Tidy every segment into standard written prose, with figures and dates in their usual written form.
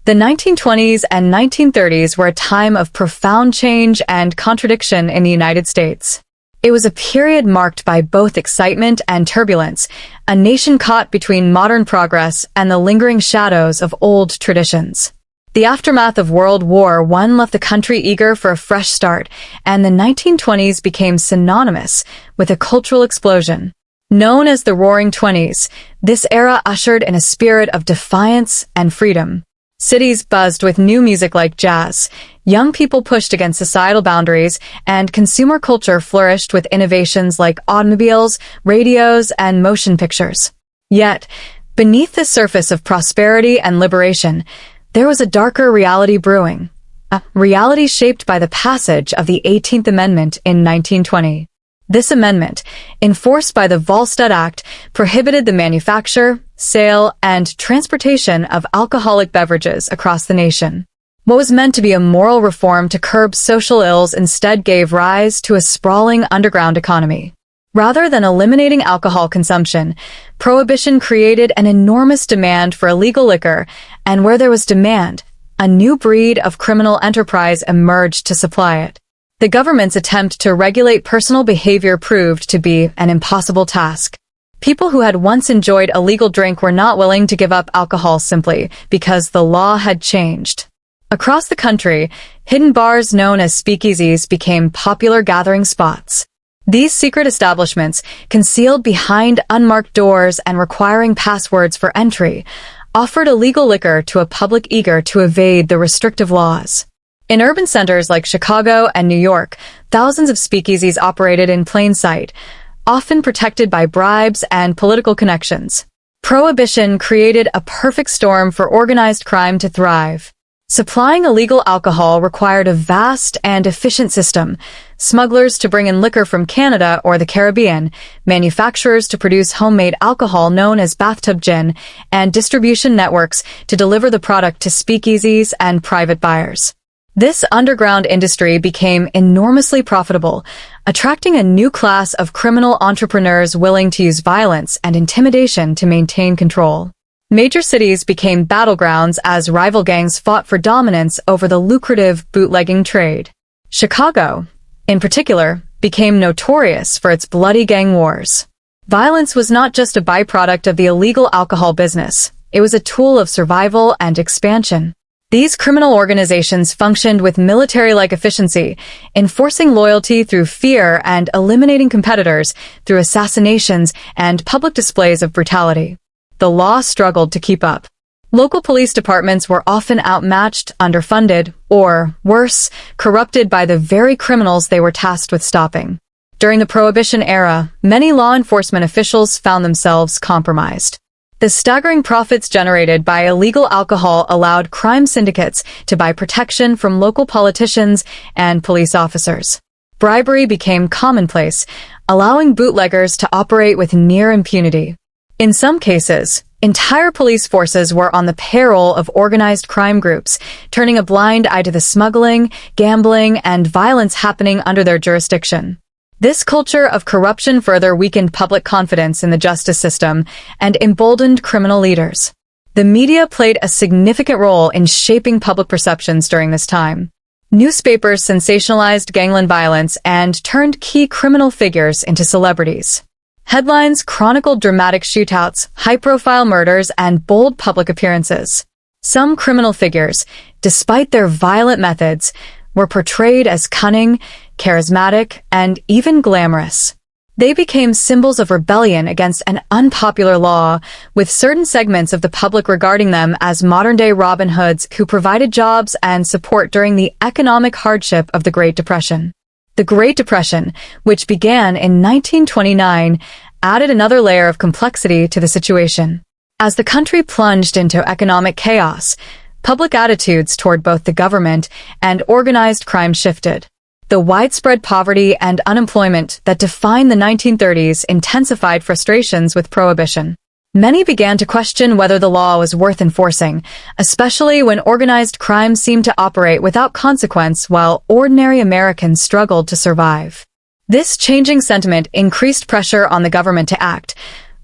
The 1920s and 1930s were a time of profound change and contradiction in the United States. It was a period marked by both excitement and turbulence, a nation caught between modern progress and the lingering shadows of old traditions. The aftermath of World War I left the country eager for a fresh start, and the 1920s became synonymous with a cultural explosion. Known as the Roaring Twenties, this era ushered in a spirit of defiance and freedom. Cities buzzed with new music like jazz, young people pushed against societal boundaries, and consumer culture flourished with innovations like automobiles, radios, and motion pictures. Yet, beneath the surface of prosperity and liberation, there was a darker reality brewing, a reality shaped by the passage of the 18th Amendment in 1920. This amendment, enforced by the Volstead Act, prohibited the manufacture, sale, and transportation of alcoholic beverages across the nation. What was meant to be a moral reform to curb social ills instead gave rise to a sprawling underground economy. Rather than eliminating alcohol consumption, Prohibition created an enormous demand for illegal liquor, and where there was demand, a new breed of criminal enterprise emerged to supply it. The government's attempt to regulate personal behavior proved to be an impossible task. People who had once enjoyed a legal drink were not willing to give up alcohol simply because the law had changed. Across the country, hidden bars known as speakeasies became popular gathering spots. These secret establishments, concealed behind unmarked doors and requiring passwords for entry, offered illegal liquor to a public eager to evade the restrictive laws. In urban centers like Chicago and New York, thousands of speakeasies operated in plain sight, often protected by bribes and political connections. Prohibition created a perfect storm for organized crime to thrive. Supplying illegal alcohol required a vast and efficient system: smugglers to bring in liquor from Canada or the Caribbean, manufacturers to produce homemade alcohol known as bathtub gin, and distribution networks to deliver the product to speakeasies and private buyers. This underground industry became enormously profitable, attracting a new class of criminal entrepreneurs willing to use violence and intimidation to maintain control. Major cities became battlegrounds as rival gangs fought for dominance over the lucrative bootlegging trade. Chicago, in particular, became notorious for its bloody gang wars. Violence was not just a byproduct of the illegal alcohol business, it was a tool of survival and expansion. These criminal organizations functioned with military-like efficiency, enforcing loyalty through fear and eliminating competitors through assassinations and public displays of brutality. The law struggled to keep up. Local police departments were often outmatched, underfunded, or, worse, corrupted by the very criminals they were tasked with stopping. During the Prohibition era, many law enforcement officials found themselves compromised. The staggering profits generated by illegal alcohol allowed crime syndicates to buy protection from local politicians and police officers. Bribery became commonplace, allowing bootleggers to operate with near impunity. In some cases, entire police forces were on the payroll of organized crime groups, turning a blind eye to the smuggling, gambling, and violence happening under their jurisdiction. This culture of corruption further weakened public confidence in the justice system and emboldened criminal leaders. The media played a significant role in shaping public perceptions during this time. Newspapers sensationalized gangland violence and turned key criminal figures into celebrities. Headlines chronicled dramatic shootouts, high-profile murders, and bold public appearances. Some criminal figures, despite their violent methods, were portrayed as cunning, charismatic, and even glamorous. They became symbols of rebellion against an unpopular law, with certain segments of the public regarding them as modern-day Robin Hoods who provided jobs and support during the economic hardship of the Great Depression. The Great Depression, which began in 1929, added another layer of complexity to the situation. As the country plunged into economic chaos, public attitudes toward both the government and organized crime shifted. The widespread poverty and unemployment that defined the 1930s intensified frustrations with Prohibition. Many began to question whether the law was worth enforcing, especially when organized crime seemed to operate without consequence while ordinary Americans struggled to survive. This changing sentiment increased pressure on the government to act,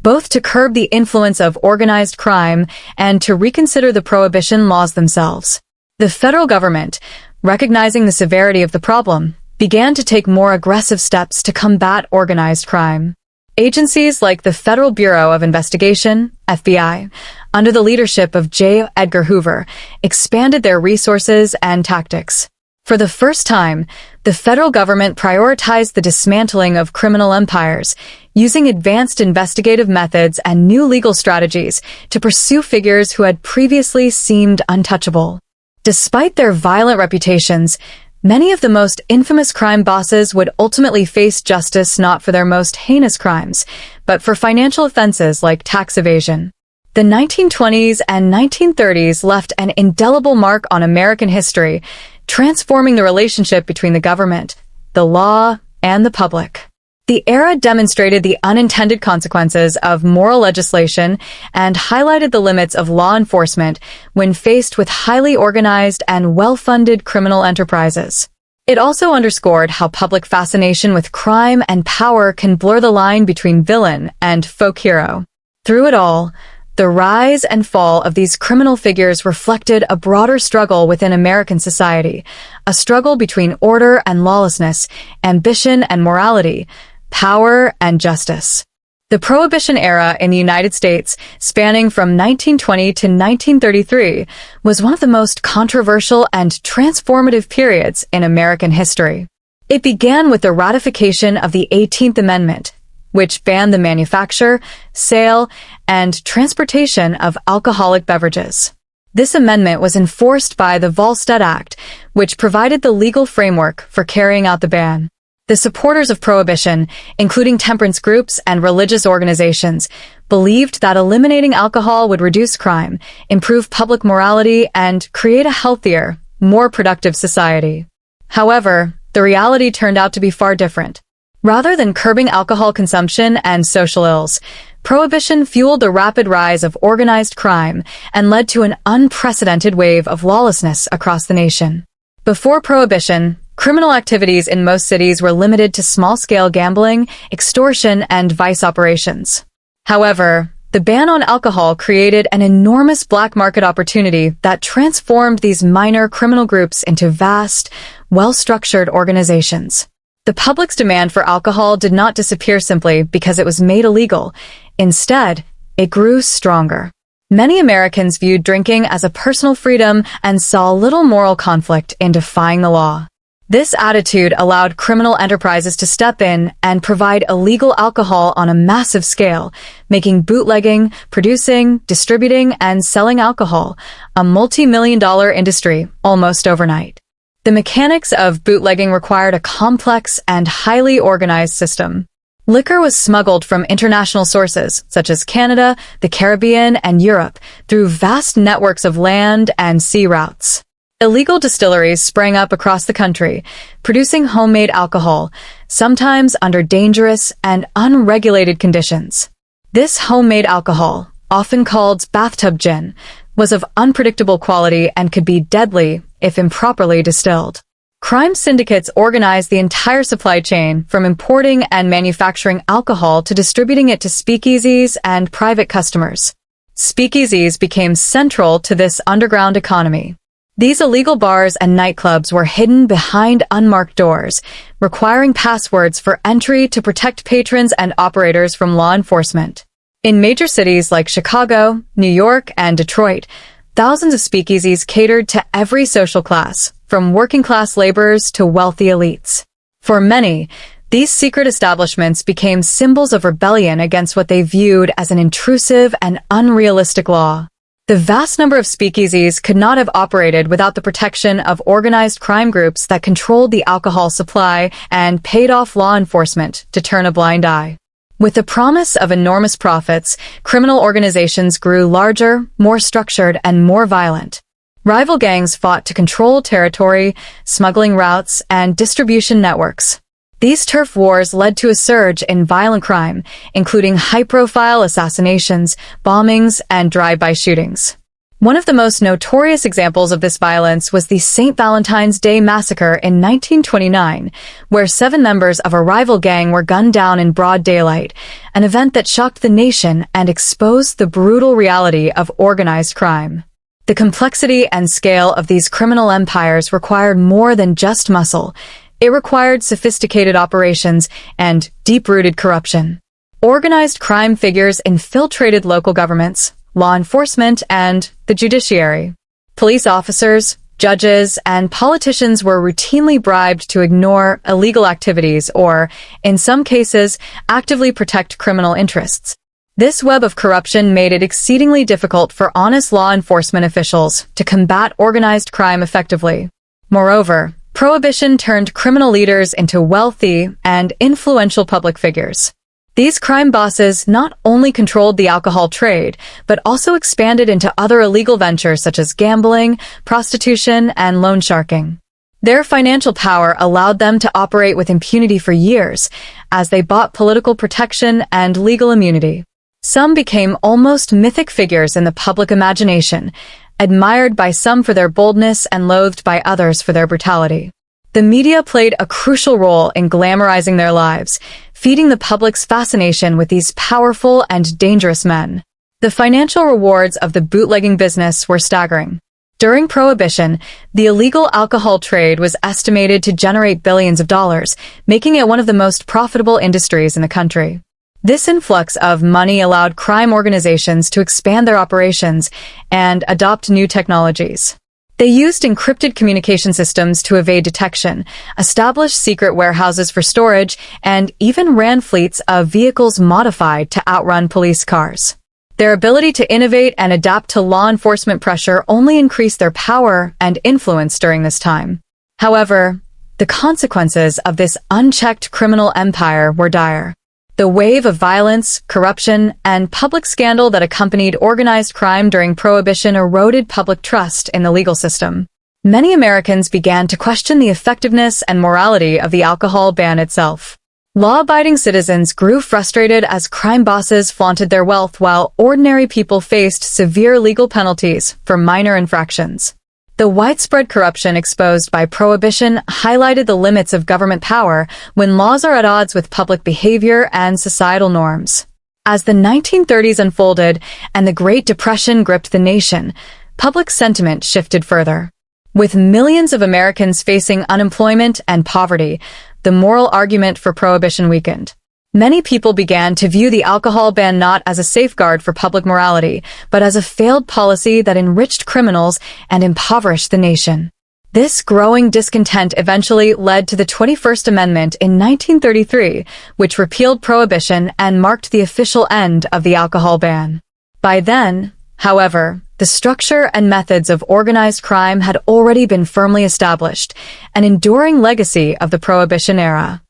both to curb the influence of organized crime and to reconsider the prohibition laws themselves. The federal government, recognizing the severity of the problem, began to take more aggressive steps to combat organized crime. Agencies like the Federal Bureau of Investigation, FBI, under the leadership of J. Edgar Hoover, expanded their resources and tactics. For the first time, the federal government prioritized the dismantling of criminal empires, using advanced investigative methods and new legal strategies to pursue figures who had previously seemed untouchable. Despite their violent reputations, many of the most infamous crime bosses would ultimately face justice not for their most heinous crimes, but for financial offenses like tax evasion. The 1920s and 1930s left an indelible mark on American history, transforming the relationship between the government, the law, and the public. The era demonstrated the unintended consequences of moral legislation and highlighted the limits of law enforcement when faced with highly organized and well-funded criminal enterprises. It also underscored how public fascination with crime and power can blur the line between villain and folk hero. Through it all, the rise and fall of these criminal figures reflected a broader struggle within American society, a struggle between order and lawlessness, ambition and morality, power and justice. The Prohibition era in the United States, spanning from 1920 to 1933, was one of the most controversial and transformative periods in American history. It began with the ratification of the 18th Amendment, which banned the manufacture, sale, and transportation of alcoholic beverages. This amendment was enforced by the Volstead Act, which provided the legal framework for carrying out the ban. The supporters of Prohibition, including temperance groups and religious organizations, believed that eliminating alcohol would reduce crime, improve public morality, and create a healthier, more productive society. However, the reality turned out to be far different. Rather than curbing alcohol consumption and social ills, Prohibition fueled the rapid rise of organized crime and led to an unprecedented wave of lawlessness across the nation. Before Prohibition, criminal activities in most cities were limited to small-scale gambling, extortion, and vice operations. However, the ban on alcohol created an enormous black market opportunity that transformed these minor criminal groups into vast, well-structured organizations. The public's demand for alcohol did not disappear simply because it was made illegal. Instead, it grew stronger. Many Americans viewed drinking as a personal freedom and saw little moral conflict in defying the law. This attitude allowed criminal enterprises to step in and provide illegal alcohol on a massive scale, making bootlegging, producing, distributing, and selling alcohol a multi-million-dollar industry almost overnight. The mechanics of bootlegging required a complex and highly organized system. Liquor was smuggled from international sources, such as Canada, the Caribbean, and Europe, through vast networks of land and sea routes. Illegal distilleries sprang up across the country, producing homemade alcohol, sometimes under dangerous and unregulated conditions. This homemade alcohol, often called bathtub gin, was of unpredictable quality and could be deadly if improperly distilled. Crime syndicates organized the entire supply chain, from importing and manufacturing alcohol to distributing it to speakeasies and private customers. Speakeasies became central to this underground economy. These illegal bars and nightclubs were hidden behind unmarked doors, requiring passwords for entry to protect patrons and operators from law enforcement. In major cities like Chicago, New York, and Detroit, thousands of speakeasies catered to every social class, from working-class laborers to wealthy elites. For many, these secret establishments became symbols of rebellion against what they viewed as an intrusive and unrealistic law. The vast number of speakeasies could not have operated without the protection of organized crime groups that controlled the alcohol supply and paid off law enforcement to turn a blind eye. With the promise of enormous profits, criminal organizations grew larger, more structured, and more violent. Rival gangs fought to control territory, smuggling routes, and distribution networks. These turf wars led to a surge in violent crime, including high-profile assassinations, bombings, and drive-by shootings. One of the most notorious examples of this violence was the St. Valentine's Day Massacre in 1929, where 7 members of a rival gang were gunned down in broad daylight, an event that shocked the nation and exposed the brutal reality of organized crime. The complexity and scale of these criminal empires required more than just muscle. It required sophisticated operations and deep-rooted corruption. Organized crime figures infiltrated local governments, law enforcement, and the judiciary. Police officers, judges, and politicians were routinely bribed to ignore illegal activities or, in some cases, actively protect criminal interests. This web of corruption made it exceedingly difficult for honest law enforcement officials to combat organized crime effectively. Moreover, Prohibition turned criminal leaders into wealthy and influential public figures. These crime bosses not only controlled the alcohol trade, but also expanded into other illegal ventures such as gambling, prostitution, and loan sharking. Their financial power allowed them to operate with impunity for years, as they bought political protection and legal immunity. Some became almost mythic figures in the public imagination, admired by some for their boldness and loathed by others for their brutality. The media played a crucial role in glamorizing their lives, feeding the public's fascination with these powerful and dangerous men. The financial rewards of the bootlegging business were staggering. During Prohibition, the illegal alcohol trade was estimated to generate billions of dollars, making it one of the most profitable industries in the country. This influx of money allowed crime organizations to expand their operations and adopt new technologies. They used encrypted communication systems to evade detection, established secret warehouses for storage, and even ran fleets of vehicles modified to outrun police cars. Their ability to innovate and adapt to law enforcement pressure only increased their power and influence during this time. However, the consequences of this unchecked criminal empire were dire. The wave of violence, corruption, and public scandal that accompanied organized crime during Prohibition eroded public trust in the legal system. Many Americans began to question the effectiveness and morality of the alcohol ban itself. Law-abiding citizens grew frustrated as crime bosses flaunted their wealth while ordinary people faced severe legal penalties for minor infractions. The widespread corruption exposed by Prohibition highlighted the limits of government power when laws are at odds with public behavior and societal norms. As the 1930s unfolded and the Great Depression gripped the nation, public sentiment shifted further. With millions of Americans facing unemployment and poverty, the moral argument for Prohibition weakened. Many people began to view the alcohol ban not as a safeguard for public morality, but as a failed policy that enriched criminals and impoverished the nation. This growing discontent eventually led to the 21st Amendment in 1933, which repealed Prohibition and marked the official end of the alcohol ban. By then, however, the structure and methods of organized crime had already been firmly established, an enduring legacy of the Prohibition era.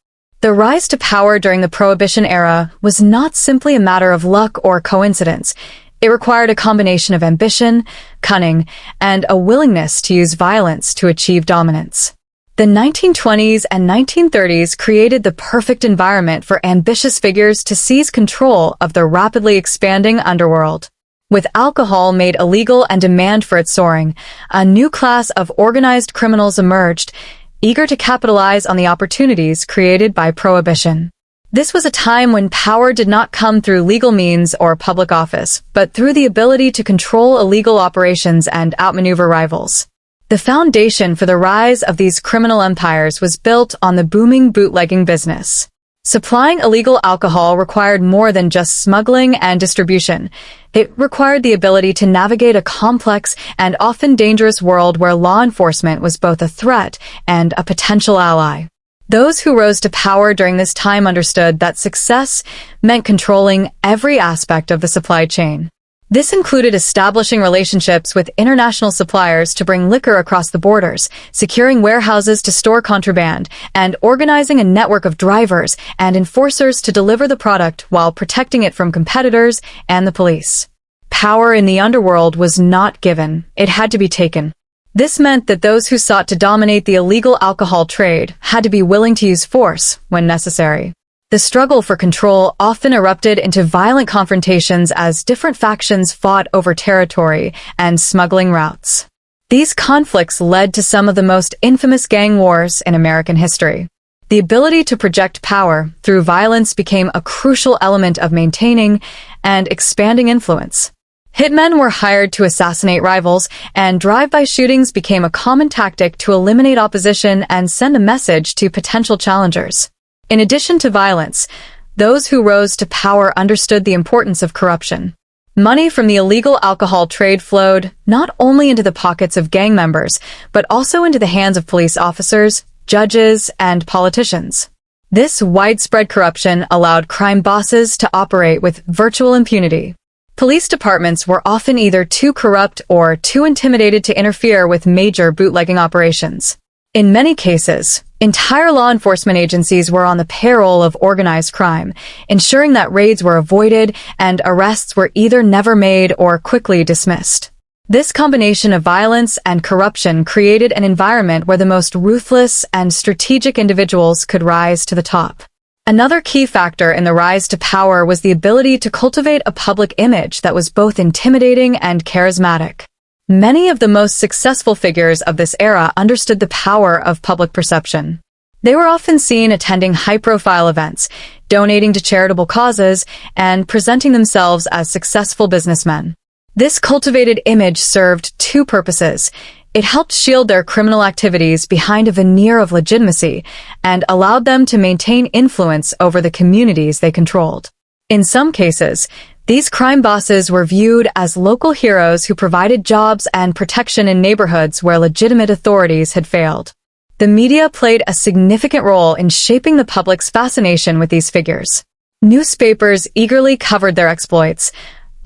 The rise to power during the Prohibition era was not simply a matter of luck or coincidence. It required a combination of ambition, cunning, and a willingness to use violence to achieve dominance. The 1920s and 1930s created the perfect environment for ambitious figures to seize control of the rapidly expanding underworld. With alcohol made illegal and demand for it soaring, a new class of organized criminals emerged, eager to capitalize on the opportunities created by Prohibition. This was a time when power did not come through legal means or public office, but through the ability to control illegal operations and outmaneuver rivals. The foundation for the rise of these criminal empires was built on the booming bootlegging business. Supplying illegal alcohol required more than just smuggling and distribution. It required the ability to navigate a complex and often dangerous world where law enforcement was both a threat and a potential ally. Those who rose to power during this time understood that success meant controlling every aspect of the supply chain. This included establishing relationships with international suppliers to bring liquor across the borders, securing warehouses to store contraband, and organizing a network of drivers and enforcers to deliver the product while protecting it from competitors and the police. Power in the underworld was not given, it had to be taken. This meant that those who sought to dominate the illegal alcohol trade had to be willing to use force when necessary. The struggle for control often erupted into violent confrontations as different factions fought over territory and smuggling routes. These conflicts led to some of the most infamous gang wars in American history. The ability to project power through violence became a crucial element of maintaining and expanding influence. Hitmen were hired to assassinate rivals, and drive-by shootings became a common tactic to eliminate opposition and send a message to potential challengers. In addition to violence, those who rose to power understood the importance of corruption. Money from the illegal alcohol trade flowed not only into the pockets of gang members, but also into the hands of police officers, judges, and politicians. This widespread corruption allowed crime bosses to operate with virtual impunity. Police departments were often either too corrupt or too intimidated to interfere with major bootlegging operations. In many cases, entire law enforcement agencies were on the payroll of organized crime, ensuring that raids were avoided and arrests were either never made or quickly dismissed. This combination of violence and corruption created an environment where the most ruthless and strategic individuals could rise to the top. Another key factor in the rise to power was the ability to cultivate a public image that was both intimidating and charismatic. Many of the most successful figures of this era understood the power of public perception. They were often seen attending high-profile events, donating to charitable causes, and presenting themselves as successful businessmen. This cultivated image served two purposes. It helped shield their criminal activities behind a veneer of legitimacy and allowed them to maintain influence over the communities they controlled. In some cases, these crime bosses were viewed as local heroes who provided jobs and protection in neighborhoods where legitimate authorities had failed. The media played a significant role in shaping the public's fascination with these figures. Newspapers eagerly covered their exploits,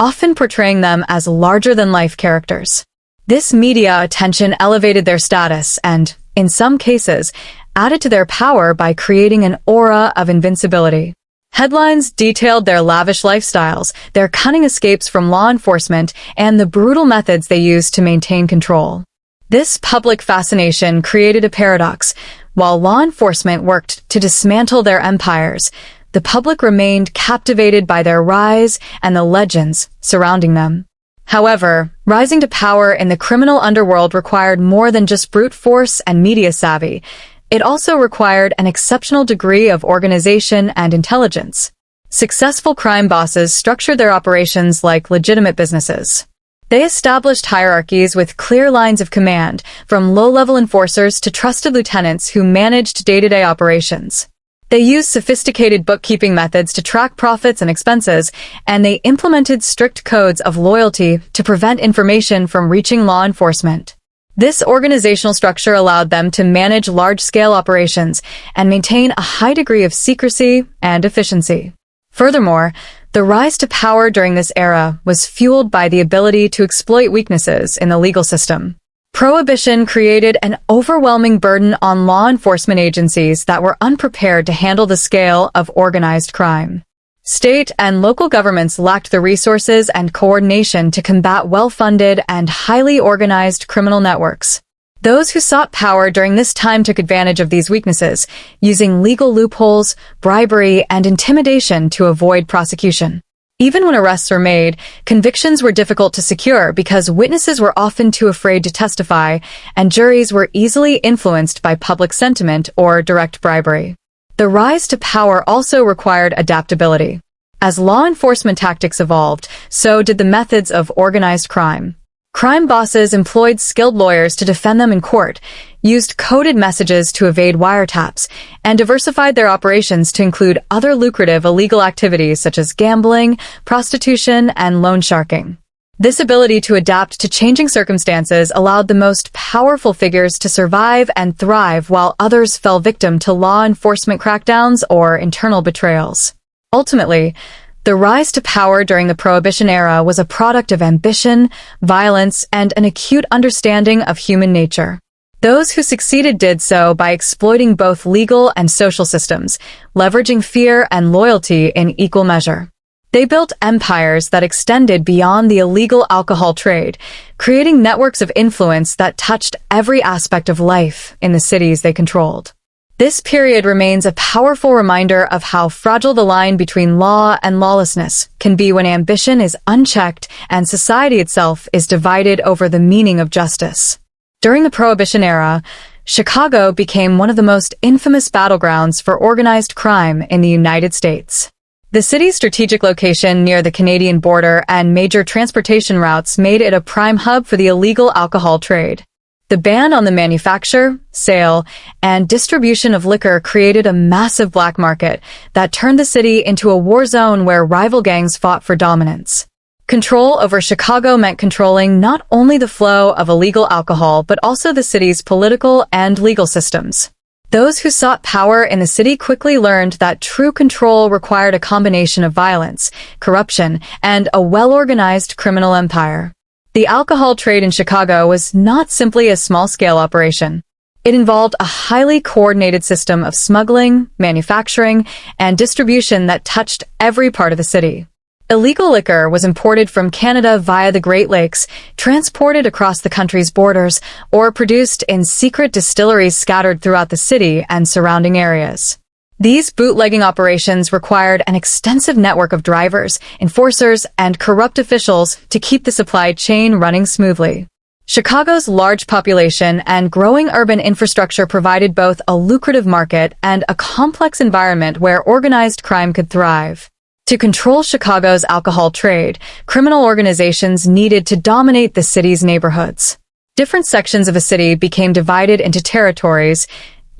often portraying them as larger-than-life characters. This media attention elevated their status and, in some cases, added to their power by creating an aura of invincibility. Headlines detailed their lavish lifestyles, their cunning escapes from law enforcement, and the brutal methods they used to maintain control. This public fascination created a paradox. While law enforcement worked to dismantle their empires, the public remained captivated by their rise and the legends surrounding them. However, rising to power in the criminal underworld required more than just brute force and media savvy. It also required an exceptional degree of organization and intelligence. Successful crime bosses structured their operations like legitimate businesses. They established hierarchies with clear lines of command, from low-level enforcers to trusted lieutenants who managed day-to-day operations. They used sophisticated bookkeeping methods to track profits and expenses, and they implemented strict codes of loyalty to prevent information from reaching law enforcement. This organizational structure allowed them to manage large-scale operations and maintain a high degree of secrecy and efficiency. Furthermore, the rise to power during this era was fueled by the ability to exploit weaknesses in the legal system. Prohibition created an overwhelming burden on law enforcement agencies that were unprepared to handle the scale of organized crime. State and local governments lacked the resources and coordination to combat well-funded and highly organized criminal networks. Those who sought power during this time took advantage of these weaknesses, using legal loopholes, bribery, and intimidation to avoid prosecution. Even when arrests were made, convictions were difficult to secure because witnesses were often too afraid to testify, and juries were easily influenced by public sentiment or direct bribery. The rise to power also required adaptability. As law enforcement tactics evolved, so did the methods of organized crime. Crime bosses employed skilled lawyers to defend them in court, used coded messages to evade wiretaps, and diversified their operations to include other lucrative illegal activities such as gambling, prostitution, and loan sharking. This ability to adapt to changing circumstances allowed the most powerful figures to survive and thrive while others fell victim to law enforcement crackdowns or internal betrayals. Ultimately, the rise to power during the Prohibition era was a product of ambition, violence, and an acute understanding of human nature. Those who succeeded did so by exploiting both legal and social systems, leveraging fear and loyalty in equal measure. They built empires that extended beyond the illegal alcohol trade, creating networks of influence that touched every aspect of life in the cities they controlled. This period remains a powerful reminder of how fragile the line between law and lawlessness can be when ambition is unchecked and society itself is divided over the meaning of justice. During the Prohibition era, Chicago became one of the most infamous battlegrounds for organized crime in the United States. The city's strategic location near the Canadian border and major transportation routes made it a prime hub for the illegal alcohol trade. The ban on the manufacture, sale, and distribution of liquor created a massive black market that turned the city into a war zone where rival gangs fought for dominance. Control over Chicago meant controlling not only the flow of illegal alcohol but also the city's political and legal systems. Those who sought power in the city quickly learned that true control required a combination of violence, corruption, and a well-organized criminal empire. The alcohol trade in Chicago was not simply a small-scale operation. It involved a highly coordinated system of smuggling, manufacturing, and distribution that touched every part of the city. Illegal liquor was imported from Canada via the Great Lakes, transported across the country's borders, or produced in secret distilleries scattered throughout the city and surrounding areas. These bootlegging operations required an extensive network of drivers, enforcers, and corrupt officials to keep the supply chain running smoothly. Chicago's large population and growing urban infrastructure provided both a lucrative market and a complex environment where organized crime could thrive. To control Chicago's alcohol trade, criminal organizations needed to dominate the city's neighborhoods. Different sections of a city became divided into territories,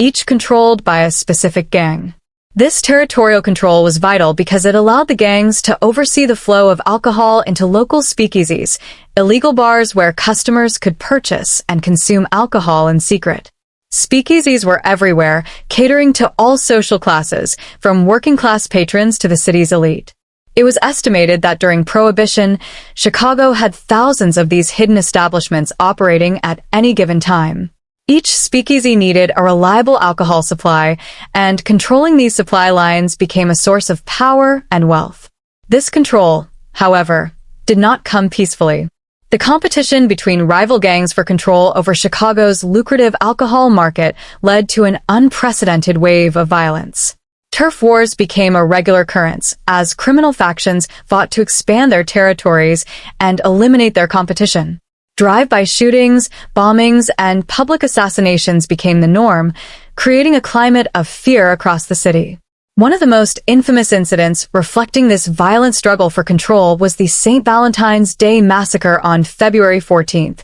each controlled by a specific gang. This territorial control was vital because it allowed the gangs to oversee the flow of alcohol into local speakeasies, illegal bars where customers could purchase and consume alcohol in secret. Speakeasies were everywhere, catering to all social classes, from working-class patrons to the city's elite. It was estimated that during Prohibition, Chicago had thousands of these hidden establishments operating at any given time. Each speakeasy needed a reliable alcohol supply, and controlling these supply lines became a source of power and wealth. This control, however, did not come peacefully. The competition between rival gangs for control over Chicago's lucrative alcohol market led to an unprecedented wave of violence. Turf wars became a regular occurrence as criminal factions fought to expand their territories and eliminate their competition. Drive-by shootings, bombings, and public assassinations became the norm, creating a climate of fear across the city. One of the most infamous incidents reflecting this violent struggle for control was the St. Valentine's Day Massacre on February 14,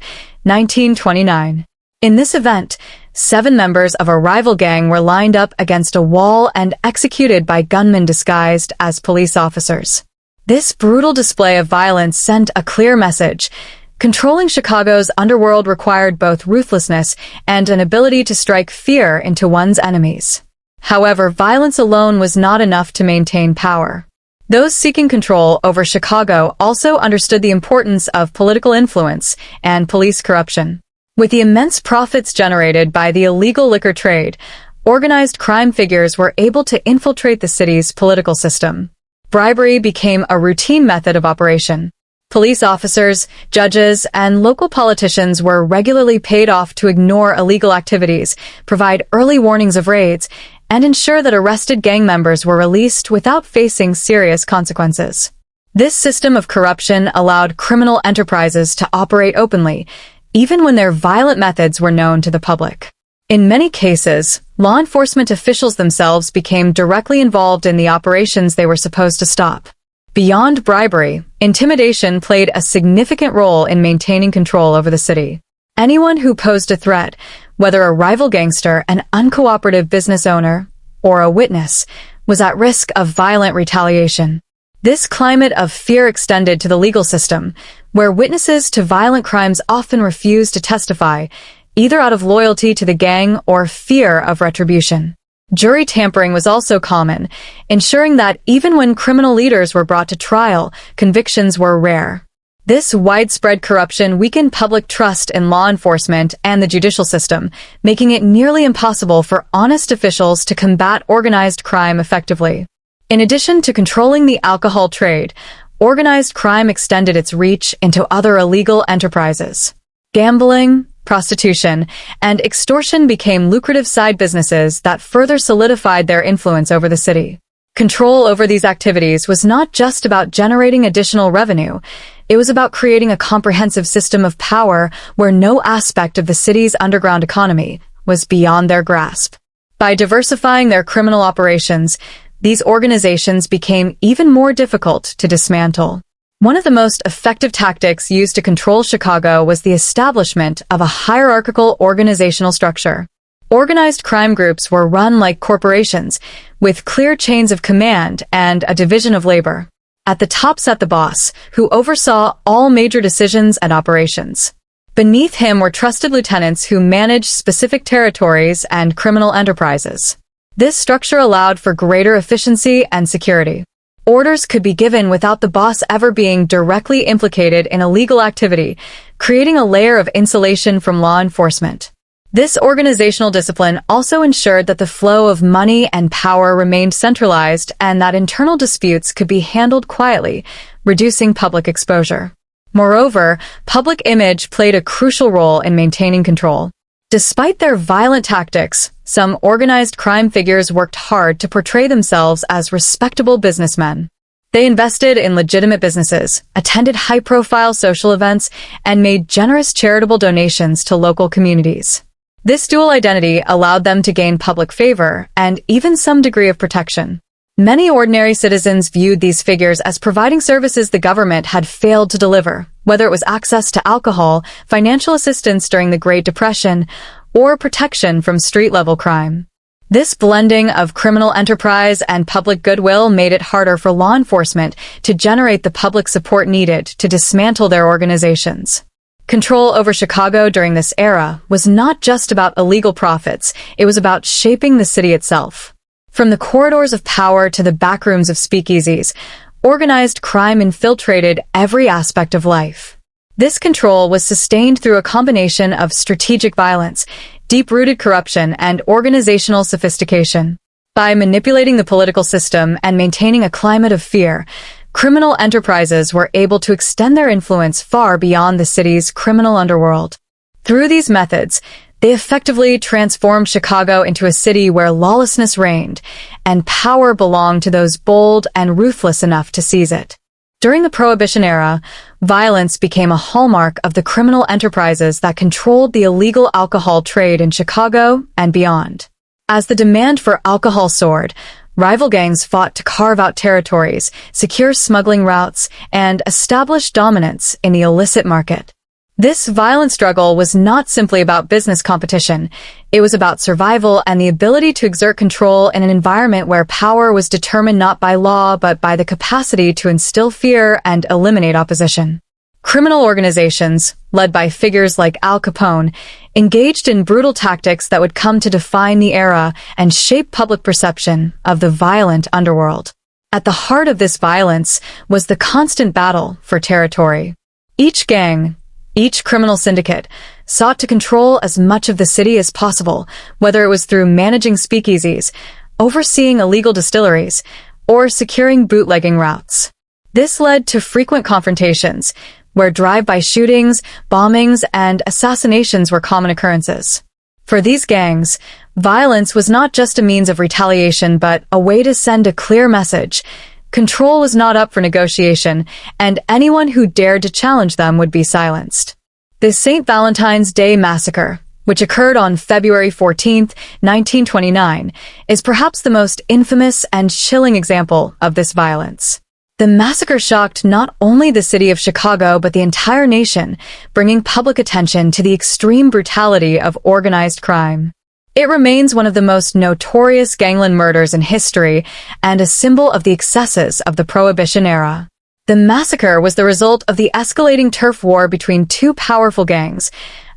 1929. In this event, 7 members of a rival gang were lined up against a wall and executed by gunmen disguised as police officers. This brutal display of violence sent a clear message. Controlling Chicago's underworld required both ruthlessness and an ability to strike fear into one's enemies. However, violence alone was not enough to maintain power. Those seeking control over Chicago also understood the importance of political influence and police corruption. With the immense profits generated by the illegal liquor trade, organized crime figures were able to infiltrate the city's political system. Bribery became a routine method of operation. Police officers, judges, and local politicians were regularly paid off to ignore illegal activities, provide early warnings of raids, and ensure that arrested gang members were released without facing serious consequences. This system of corruption allowed criminal enterprises to operate openly, even when their violent methods were known to the public. In many cases, law enforcement officials themselves became directly involved in the operations they were supposed to stop. Beyond bribery, intimidation played a significant role in maintaining control over the city. Anyone who posed a threat, whether a rival gangster, an uncooperative business owner, or a witness, was at risk of violent retaliation. This climate of fear extended to the legal system, where witnesses to violent crimes often refused to testify, either out of loyalty to the gang or fear of retribution. Jury tampering was also common, ensuring that even when criminal leaders were brought to trial, convictions were rare. This widespread corruption weakened public trust in law enforcement and the judicial system, making it nearly impossible for honest officials to combat organized crime effectively. In addition to controlling the alcohol trade, organized crime extended its reach into other illegal enterprises. Gambling, prostitution, and extortion became lucrative side businesses that further solidified their influence over the city. Control over these activities was not just about generating additional revenue, it was about creating a comprehensive system of power where no aspect of the city's underground economy was beyond their grasp. By diversifying their criminal operations, these organizations became even more difficult to dismantle. One of the most effective tactics used to control Chicago was the establishment of a hierarchical organizational structure. Organized crime groups were run like corporations, with clear chains of command and a division of labor. At the top sat the boss, who oversaw all major decisions and operations. Beneath him were trusted lieutenants who managed specific territories and criminal enterprises. This structure allowed for greater efficiency and security. Orders could be given without the boss ever being directly implicated in illegal activity, creating a layer of insulation from law enforcement. This organizational discipline also ensured that the flow of money and power remained centralized and that internal disputes could be handled quietly, reducing public exposure. Moreover, public image played a crucial role in maintaining control. Despite their violent tactics, some organized crime figures worked hard to portray themselves as respectable businessmen. They invested in legitimate businesses, attended high-profile social events, and made generous charitable donations to local communities. This dual identity allowed them to gain public favor and even some degree of protection. Many ordinary citizens viewed these figures as providing services the government had failed to deliver, whether it was access to alcohol, financial assistance during the Great Depression, or protection from street-level crime. This blending of criminal enterprise and public goodwill made it harder for law enforcement to generate the public support needed to dismantle their organizations. Control over Chicago during this era was not just about illegal profits, it was about shaping the city itself. From the corridors of power to the backrooms of speakeasies, organized crime infiltrated every aspect of life. This control was sustained through a combination of strategic violence, deep-rooted corruption, and organizational sophistication. By manipulating the political system and maintaining a climate of fear, criminal enterprises were able to extend their influence far beyond the city's criminal underworld. Through these methods, they effectively transformed Chicago into a city where lawlessness reigned, and power belonged to those bold and ruthless enough to seize it. During the Prohibition era, violence became a hallmark of the criminal enterprises that controlled the illegal alcohol trade in Chicago and beyond. As the demand for alcohol soared, rival gangs fought to carve out territories, secure smuggling routes, and establish dominance in the illicit market. This violent struggle was not simply about business competition. It was about survival and the ability to exert control in an environment where power was determined not by law but by the capacity to instill fear and eliminate opposition. Criminal organizations, led by figures like Al Capone, engaged in brutal tactics that would come to define the era and shape public perception of the violent underworld. At the heart of this violence was the constant battle for territory. Each gang, each criminal syndicate, sought to control as much of the city as possible, whether it was through managing speakeasies, overseeing illegal distilleries, or securing bootlegging routes. This led to frequent confrontations, where drive-by shootings, bombings, and assassinations were common occurrences. For these gangs, violence was not just a means of retaliation but a way to send a clear message. Control was not up for negotiation, and anyone who dared to challenge them would be silenced. The St. Valentine's Day Massacre, which occurred on February 14, 1929, is perhaps the most infamous and chilling example of this violence. The massacre shocked not only the city of Chicago but the entire nation, bringing public attention to the extreme brutality of organized crime. It remains one of the most notorious gangland murders in history and a symbol of the excesses of the Prohibition era. The massacre was the result of the escalating turf war between two powerful gangs,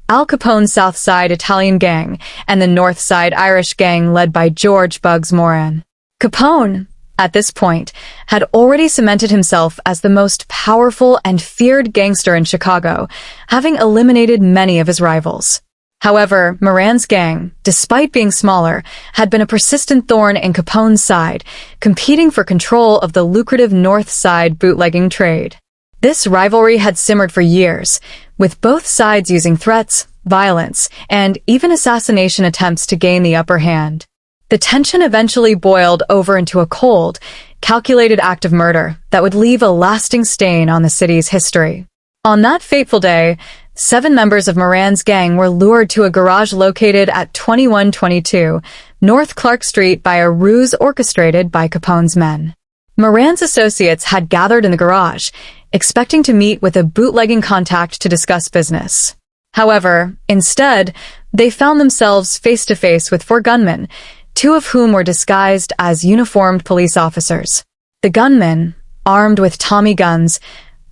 Al Capone's South Side Italian gang and the North Side Irish gang led by George Bugs Moran. Capone, at this point, had already cemented himself as the most powerful and feared gangster in Chicago, having eliminated many of his rivals. However, Moran's gang, despite being smaller, had been a persistent thorn in Capone's side, competing for control of the lucrative North Side bootlegging trade. This rivalry had simmered for years, with both sides using threats, violence, and even assassination attempts to gain the upper hand. The tension eventually boiled over into a cold, calculated act of murder that would leave a lasting stain on the city's history. On that fateful day, 7 members of Moran's gang were lured to a garage located at 2122 North Clark Street by a ruse orchestrated by Capone's men. Moran's associates had gathered in the garage, expecting to meet with a bootlegging contact to discuss business. However, instead, they found themselves face-to-face with 4 gunmen, 2 of whom were disguised as uniformed police officers. The gunmen, armed with Tommy guns,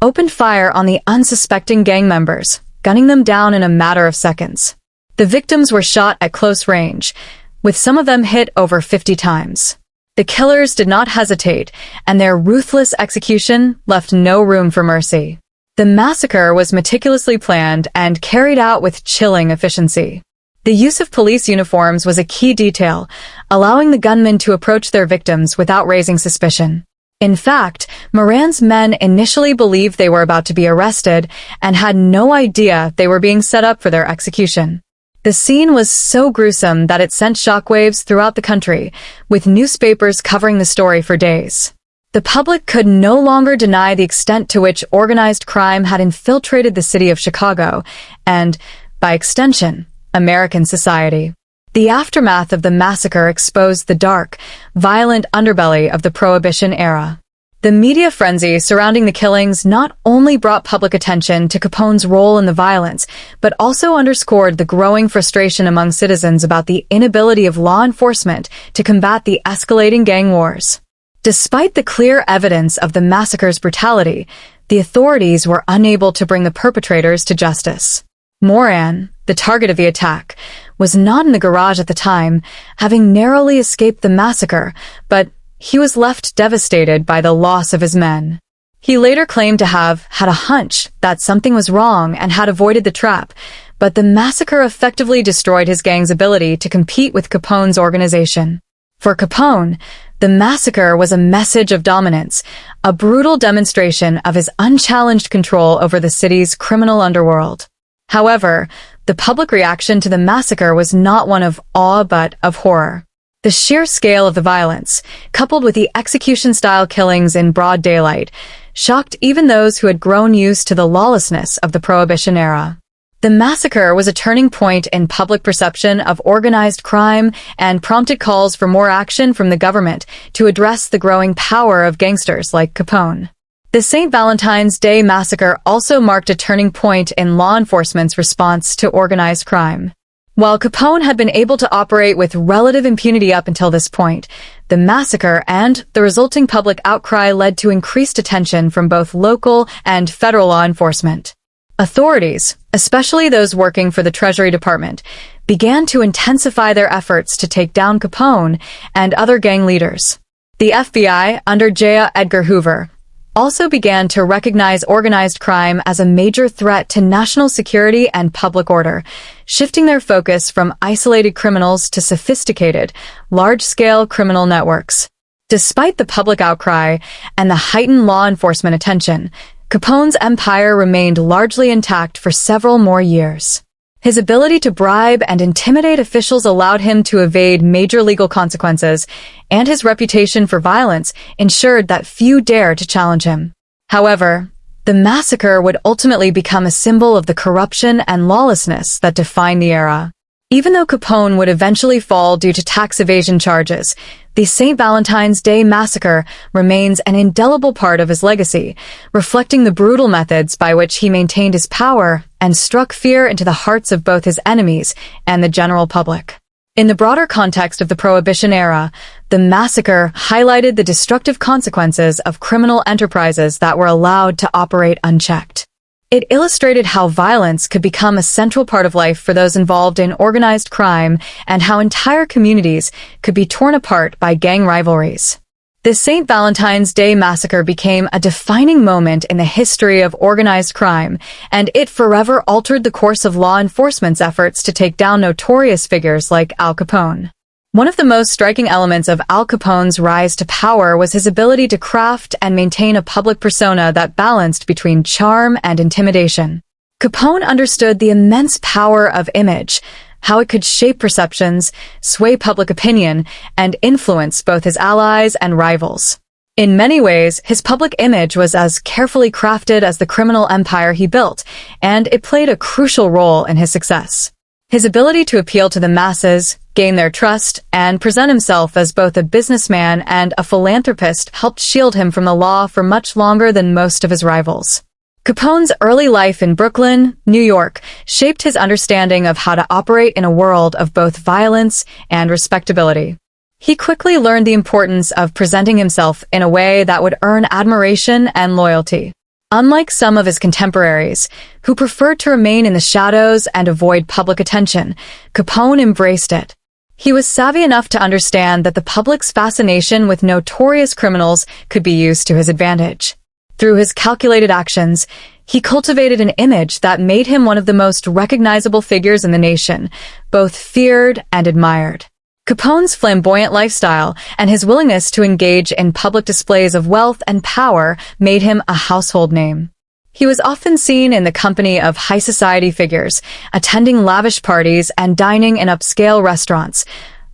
opened fire on the unsuspecting gang members, gunning them down in a matter of seconds. The victims were shot at close range, with some of them hit over 50 times. The killers did not hesitate, and their ruthless execution left no room for mercy. The massacre was meticulously planned and carried out with chilling efficiency. The use of police uniforms was a key detail, allowing the gunmen to approach their victims without raising suspicion. In fact, Moran's men initially believed they were about to be arrested and had no idea they were being set up for their execution. The scene was so gruesome that it sent shockwaves throughout the country, with newspapers covering the story for days. The public could no longer deny the extent to which organized crime had infiltrated the city of Chicago and, by extension, American society. The aftermath of the massacre exposed the dark, violent underbelly of the Prohibition era. The media frenzy surrounding the killings not only brought public attention to Capone's role in the violence, but also underscored the growing frustration among citizens about the inability of law enforcement to combat the escalating gang wars. Despite the clear evidence of the massacre's brutality, the authorities were unable to bring the perpetrators to justice. Moran, the target of the attack, was not in the garage at the time, having narrowly escaped the massacre, but he was left devastated by the loss of his men. He later claimed to have had a hunch that something was wrong and had avoided the trap, but the massacre effectively destroyed his gang's ability to compete with Capone's organization. For Capone, the massacre was a message of dominance, a brutal demonstration of his unchallenged control over the city's criminal underworld. However, the public reaction to the massacre was not one of awe but of horror. The sheer scale of the violence, coupled with the execution-style killings in broad daylight, shocked even those who had grown used to the lawlessness of the Prohibition era. The massacre was a turning point in public perception of organized crime and prompted calls for more action from the government to address the growing power of gangsters like Capone. The St. Valentine's Day massacre also marked a turning point in law enforcement's response to organized crime. While Capone had been able to operate with relative impunity up until this point, the massacre and the resulting public outcry led to increased attention from both local and federal law enforcement. Authorities, especially those working for the Treasury Department, began to intensify their efforts to take down Capone and other gang leaders. The FBI, under J. Edgar Hoover, also began to recognize organized crime as a major threat to national security and public order, shifting their focus from isolated criminals to sophisticated, large-scale criminal networks. Despite the public outcry and the heightened law enforcement attention, Capone's empire remained largely intact for several more years. His ability to bribe and intimidate officials allowed him to evade major legal consequences, and his reputation for violence ensured that few dared to challenge him. However, the massacre would ultimately become a symbol of the corruption and lawlessness that defined the era. Even though Capone would eventually fall due to tax evasion charges, the St. Valentine's Day massacre remains an indelible part of his legacy, reflecting the brutal methods by which he maintained his power and struck fear into the hearts of both his enemies and the general public. In the broader context of the Prohibition era, the massacre highlighted the destructive consequences of criminal enterprises that were allowed to operate unchecked. It illustrated how violence could become a central part of life for those involved in organized crime and how entire communities could be torn apart by gang rivalries. The St. Valentine's Day massacre became a defining moment in the history of organized crime, and it forever altered the course of law enforcement's efforts to take down notorious figures like Al Capone. One of the most striking elements of Al Capone's rise to power was his ability to craft and maintain a public persona that balanced between charm and intimidation. Capone understood the immense power of image, how it could shape perceptions, sway public opinion, and influence both his allies and rivals. In many ways, his public image was as carefully crafted as the criminal empire he built, and it played a crucial role in his success. His ability to appeal to the masses, gain their trust, and present himself as both a businessman and a philanthropist helped shield him from the law for much longer than most of his rivals. Capone's early life in Brooklyn, New York, shaped his understanding of how to operate in a world of both violence and respectability. He quickly learned the importance of presenting himself in a way that would earn admiration and loyalty. Unlike some of his contemporaries, who preferred to remain in the shadows and avoid public attention, Capone embraced it. He was savvy enough to understand that the public's fascination with notorious criminals could be used to his advantage. Through his calculated actions, he cultivated an image that made him one of the most recognizable figures in the nation, both feared and admired. Capone's flamboyant lifestyle and his willingness to engage in public displays of wealth and power made him a household name. He was often seen in the company of high society figures, attending lavish parties and dining in upscale restaurants,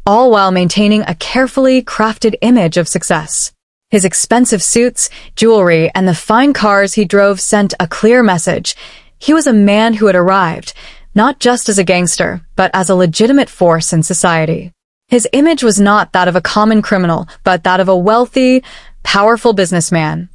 all while maintaining a carefully crafted image of success. His expensive suits, jewelry, and the fine cars he drove sent a clear message. He was a man who had arrived, not just as a gangster, but as a legitimate force in society. His image was not that of a common criminal, but that of a wealthy, powerful businessman,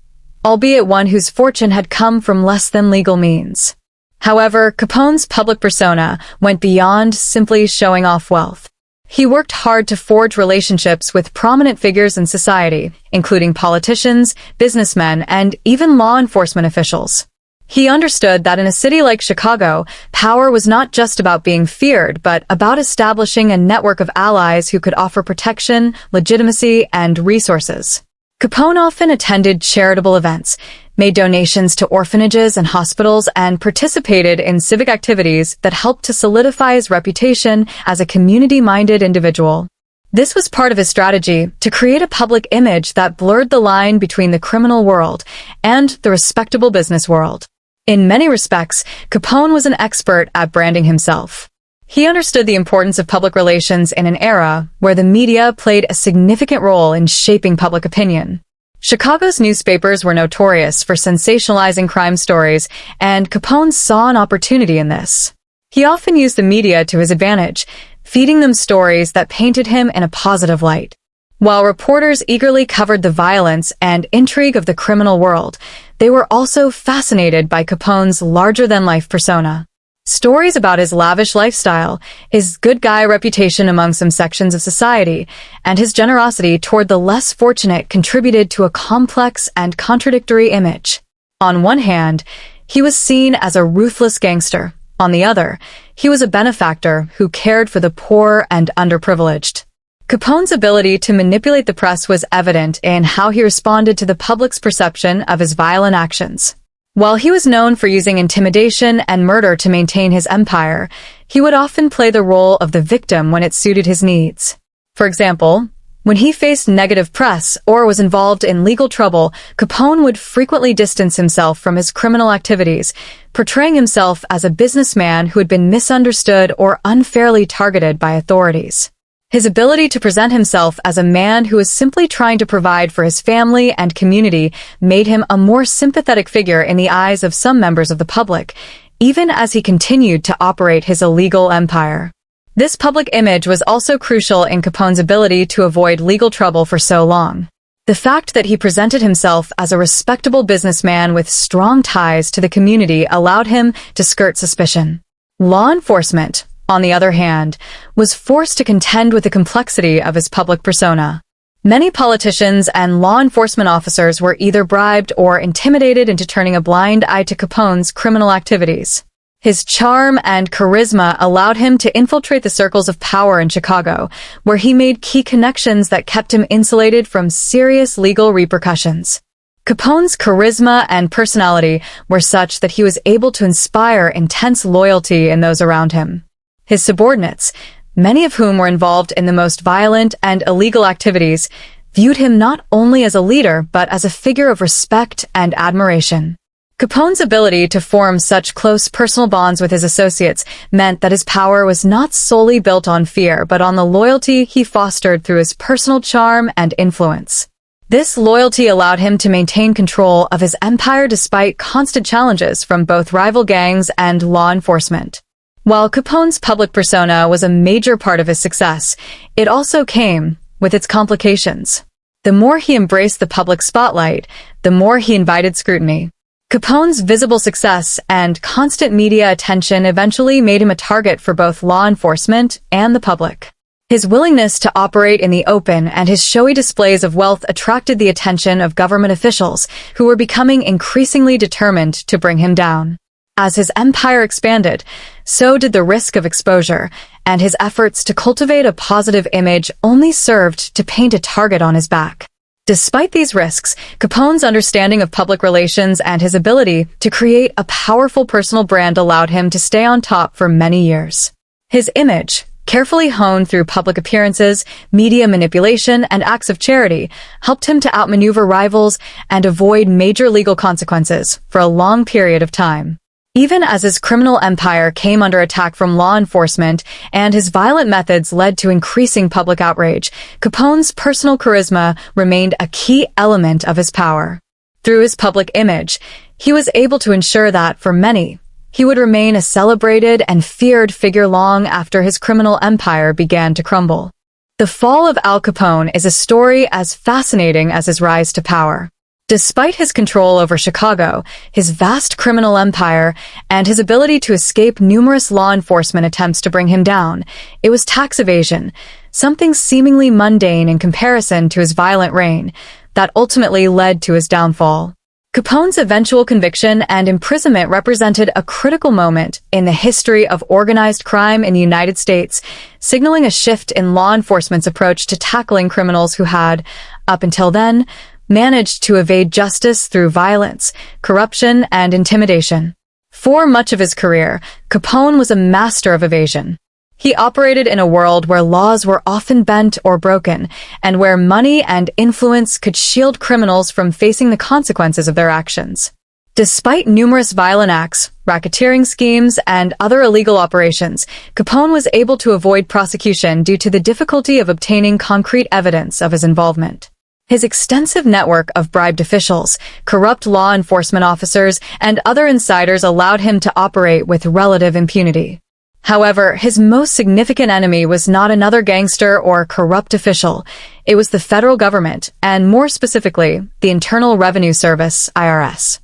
albeit one whose fortune had come from less than legal means. However, Capone's public persona went beyond simply showing off wealth. He worked hard to forge relationships with prominent figures in society, including politicians, businessmen, and even law enforcement officials. He understood that in a city like Chicago, power was not just about being feared, but about establishing a network of allies who could offer protection, legitimacy, and resources. Capone often attended charitable events, made donations to orphanages and hospitals, and participated in civic activities that helped to solidify his reputation as a community-minded individual. This was part of his strategy to create a public image that blurred the line between the criminal world and the respectable business world. In many respects, Capone was an expert at branding himself. He understood the importance of public relations in an era where the media played a significant role in shaping public opinion. Chicago's newspapers were notorious for sensationalizing crime stories, and Capone saw an opportunity in this. He often used the media to his advantage, feeding them stories that painted him in a positive light. While reporters eagerly covered the violence and intrigue of the criminal world, they were also fascinated by Capone's larger-than-life persona. Stories about his lavish lifestyle, his good guy reputation among some sections of society, and his generosity toward the less fortunate contributed to a complex and contradictory image. On one hand, he was seen as a ruthless gangster. On the other, he was a benefactor who cared for the poor and underprivileged. Capone's ability to manipulate the press was evident in how he responded to the public's perception of his violent actions. While he was known for using intimidation and murder to maintain his empire, he would often play the role of the victim when it suited his needs. For example, when he faced negative press or was involved in legal trouble, Capone would frequently distance himself from his criminal activities, portraying himself as a businessman who had been misunderstood or unfairly targeted by authorities. His ability to present himself as a man who was simply trying to provide for his family and community made him a more sympathetic figure in the eyes of some members of the public, even as he continued to operate his illegal empire. This public image was also crucial in Capone's ability to avoid legal trouble for so long. The fact that he presented himself as a respectable businessman with strong ties to the community allowed him to skirt suspicion. Law enforcement, on the other hand, was forced to contend with the complexity of his public persona. Many politicians and law enforcement officers were either bribed or intimidated into turning a blind eye to Capone's criminal activities. His charm and charisma allowed him to infiltrate the circles of power in Chicago, where he made key connections that kept him insulated from serious legal repercussions. Capone's charisma and personality were such that he was able to inspire intense loyalty in those around him. His subordinates, many of whom were involved in the most violent and illegal activities, viewed him not only as a leader but as a figure of respect and admiration. Capone's ability to form such close personal bonds with his associates meant that his power was not solely built on fear, but on the loyalty he fostered through his personal charm and influence. This loyalty allowed him to maintain control of his empire despite constant challenges from both rival gangs and law enforcement. While Capone's public persona was a major part of his success, it also came with its complications. The more he embraced the public spotlight, the more he invited scrutiny. Capone's visible success and constant media attention eventually made him a target for both law enforcement and the public. His willingness to operate in the open and his showy displays of wealth attracted the attention of government officials who were becoming increasingly determined to bring him down. As his empire expanded, so did the risk of exposure, and his efforts to cultivate a positive image only served to paint a target on his back. Despite these risks, Capone's understanding of public relations and his ability to create a powerful personal brand allowed him to stay on top for many years. His image, carefully honed through public appearances, media manipulation, and acts of charity, helped him to outmaneuver rivals and avoid major legal consequences for a long period of time. Even as his criminal empire came under attack from law enforcement and his violent methods led to increasing public outrage, Capone's personal charisma remained a key element of his power. Through his public image, he was able to ensure that, for many, he would remain a celebrated and feared figure long after his criminal empire began to crumble. The fall of Al Capone is a story as fascinating as his rise to power. Despite his control over Chicago, his vast criminal empire, and his ability to escape numerous law enforcement attempts to bring him down, it was tax evasion, something seemingly mundane in comparison to his violent reign, that ultimately led to his downfall. Capone's eventual conviction and imprisonment represented a critical moment in the history of organized crime in the United States, signaling a shift in law enforcement's approach to tackling criminals who had, up until then, managed to evade justice through violence, corruption, and intimidation. For much of his career, Capone was a master of evasion. He operated in a world where laws were often bent or broken, and where money and influence could shield criminals from facing the consequences of their actions. Despite numerous violent acts, racketeering schemes, and other illegal operations, Capone was able to avoid prosecution due to the difficulty of obtaining concrete evidence of his involvement. His extensive network of bribed officials, corrupt law enforcement officers, and other insiders allowed him to operate with relative impunity. However, his most significant enemy was not another gangster or corrupt official. It was the federal government, and more specifically, the Internal Revenue Service, IRS.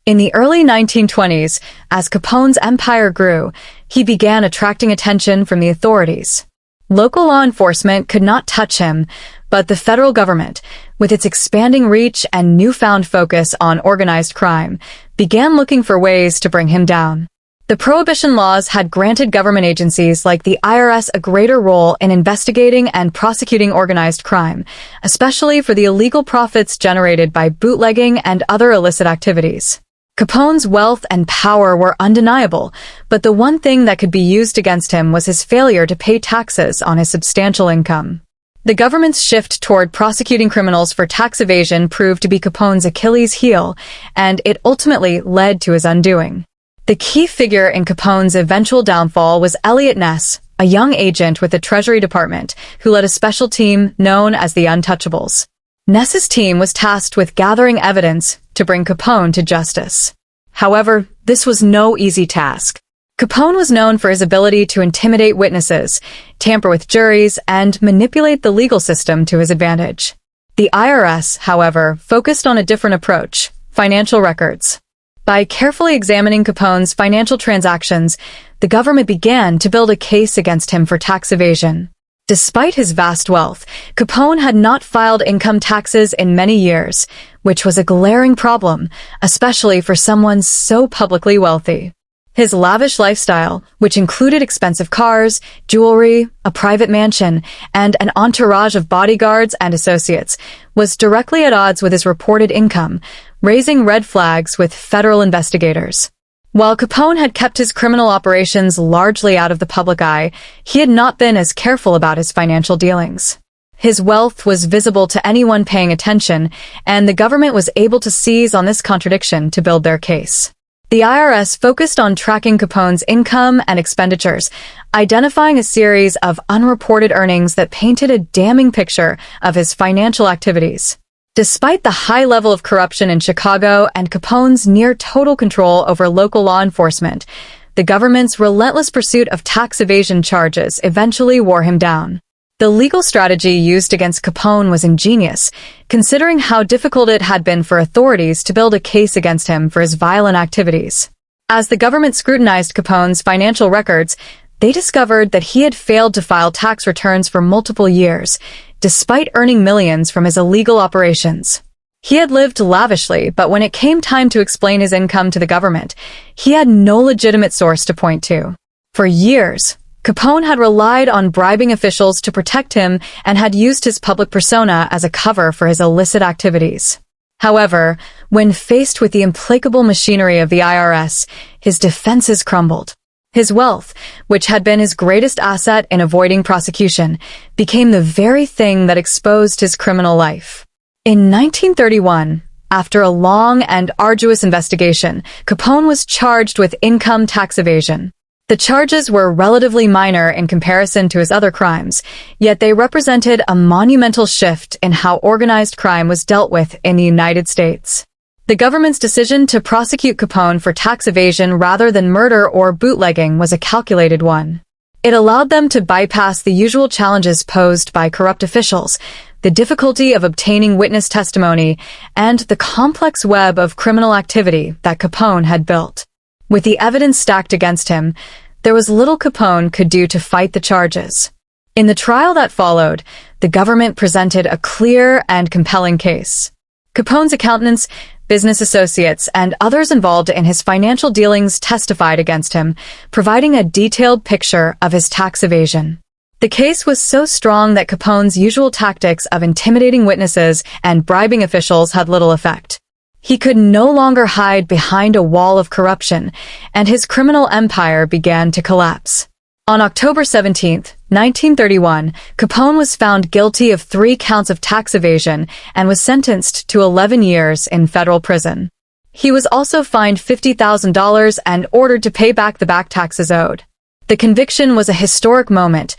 In the early 1920s, as Capone's empire grew, he began attracting attention from the authorities. Local law enforcement could not touch him, but the federal government, with its expanding reach and newfound focus on organized crime, began looking for ways to bring him down. The Prohibition laws had granted government agencies like the IRS a greater role in investigating and prosecuting organized crime, especially for the illegal profits generated by bootlegging and other illicit activities. Capone's wealth and power were undeniable, but the one thing that could be used against him was his failure to pay taxes on his substantial income. The government's shift toward prosecuting criminals for tax evasion proved to be Capone's Achilles heel, and it ultimately led to his undoing. The key figure in Capone's eventual downfall was Elliot Ness, a young agent with the Treasury Department, who led a special team known as the Untouchables. Ness's team was tasked with gathering evidence to bring Capone to justice. However, this was no easy task. Capone was known for his ability to intimidate witnesses, tamper with juries, and manipulate the legal system to his advantage. The IRS, however, focused on a different approach: financial records. By carefully examining Capone's financial transactions, the government began to build a case against him for tax evasion. Despite his vast wealth, Capone had not filed income taxes in many years, which was a glaring problem, especially for someone so publicly wealthy. His lavish lifestyle, which included expensive cars, jewelry, a private mansion, and an entourage of bodyguards and associates, was directly at odds with his reported income, raising red flags with federal investigators. While Capone had kept his criminal operations largely out of the public eye, he had not been as careful about his financial dealings. His wealth was visible to anyone paying attention, and the government was able to seize on this contradiction to build their case. The IRS focused on tracking Capone's income and expenditures, identifying a series of unreported earnings that painted a damning picture of his financial activities. Despite the high level of corruption in Chicago and Capone's near-total control over local law enforcement, the government's relentless pursuit of tax evasion charges eventually wore him down. The legal strategy used against Capone was ingenious, considering how difficult it had been for authorities to build a case against him for his violent activities. As the government scrutinized Capone's financial records, they discovered that he had failed to file tax returns for multiple years, despite earning millions from his illegal operations. He had lived lavishly, but when it came time to explain his income to the government, he had no legitimate source to point to. For years, Capone had relied on bribing officials to protect him and had used his public persona as a cover for his illicit activities. However, when faced with the implacable machinery of the IRS, his defenses crumbled. His wealth, which had been his greatest asset in avoiding prosecution, became the very thing that exposed his criminal life. In 1931, after a long and arduous investigation, Capone was charged with income tax evasion. The charges were relatively minor in comparison to his other crimes, yet they represented a monumental shift in how organized crime was dealt with in the United States. The government's decision to prosecute Capone for tax evasion rather than murder or bootlegging was a calculated one. It allowed them to bypass the usual challenges posed by corrupt officials, the difficulty of obtaining witness testimony, and the complex web of criminal activity that Capone had built. With the evidence stacked against him, there was little Capone could do to fight the charges. In the trial that followed, the government presented a clear and compelling case. Capone's accountants, business associates, and others involved in his financial dealings testified against him, providing a detailed picture of his tax evasion. The case was so strong that Capone's usual tactics of intimidating witnesses and bribing officials had little effect. He could no longer hide behind a wall of corruption, and his criminal empire began to collapse. On October 17, 1931, Capone was found guilty of 3 counts of tax evasion and was sentenced to 11 years in federal prison. He was also fined $50,000 and ordered to pay back the back taxes owed. The conviction was a historic moment,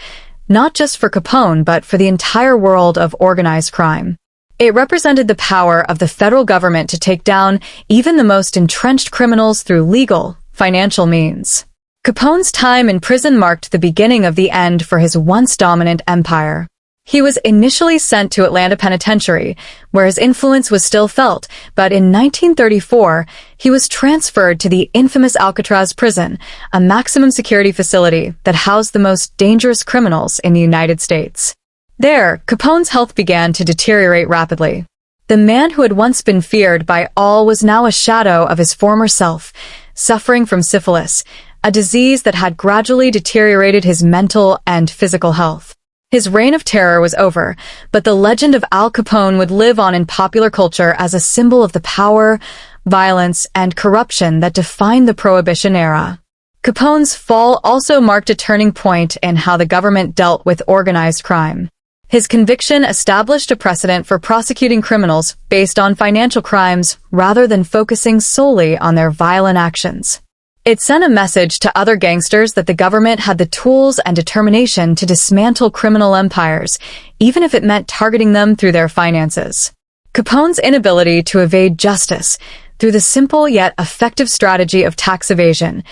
not just for Capone but for the entire world of organized crime. It represented the power of the federal government to take down even the most entrenched criminals through legal, financial means. Capone's time in prison marked the beginning of the end for his once dominant empire. He was initially sent to Atlanta Penitentiary, where his influence was still felt, but in 1934, he was transferred to the infamous Alcatraz prison, a maximum security facility that housed the most dangerous criminals in the United States. There, Capone's health began to deteriorate rapidly. The man who had once been feared by all was now a shadow of his former self, suffering from syphilis, a disease that had gradually deteriorated his mental and physical health. His reign of terror was over, but the legend of Al Capone would live on in popular culture as a symbol of the power, violence, and corruption that defined the Prohibition era. Capone's fall also marked a turning point in how the government dealt with organized crime. His conviction established a precedent for prosecuting criminals based on financial crimes rather than focusing solely on their violent actions. It sent a message to other gangsters that the government had the tools and determination to dismantle criminal empires, even if it meant targeting them through their finances. Capone's inability to evade justice through the simple yet effective strategy of tax evasion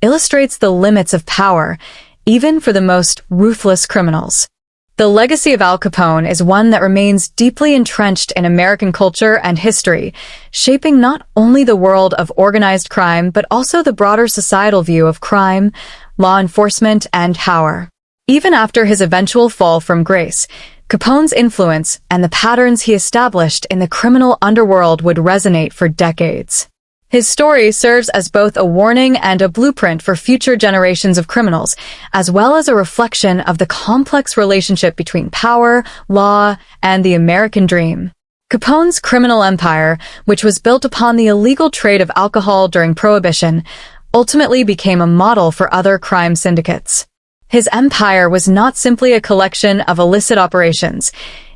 illustrates the limits of power, even for the most ruthless criminals. The legacy of Al Capone is one that remains deeply entrenched in American culture and history, shaping not only the world of organized crime but also the broader societal view of crime, law enforcement, and power. Even after his eventual fall from grace, Capone's influence and the patterns he established in the criminal underworld would resonate for decades. His story serves as both a warning and a blueprint for future generations of criminals, as well as a reflection of the complex relationship between power, law, and the American dream. Capone's criminal empire, which was built upon the illegal trade of alcohol during Prohibition, ultimately became a model for other crime syndicates. His empire was not simply a collection of illicit operations.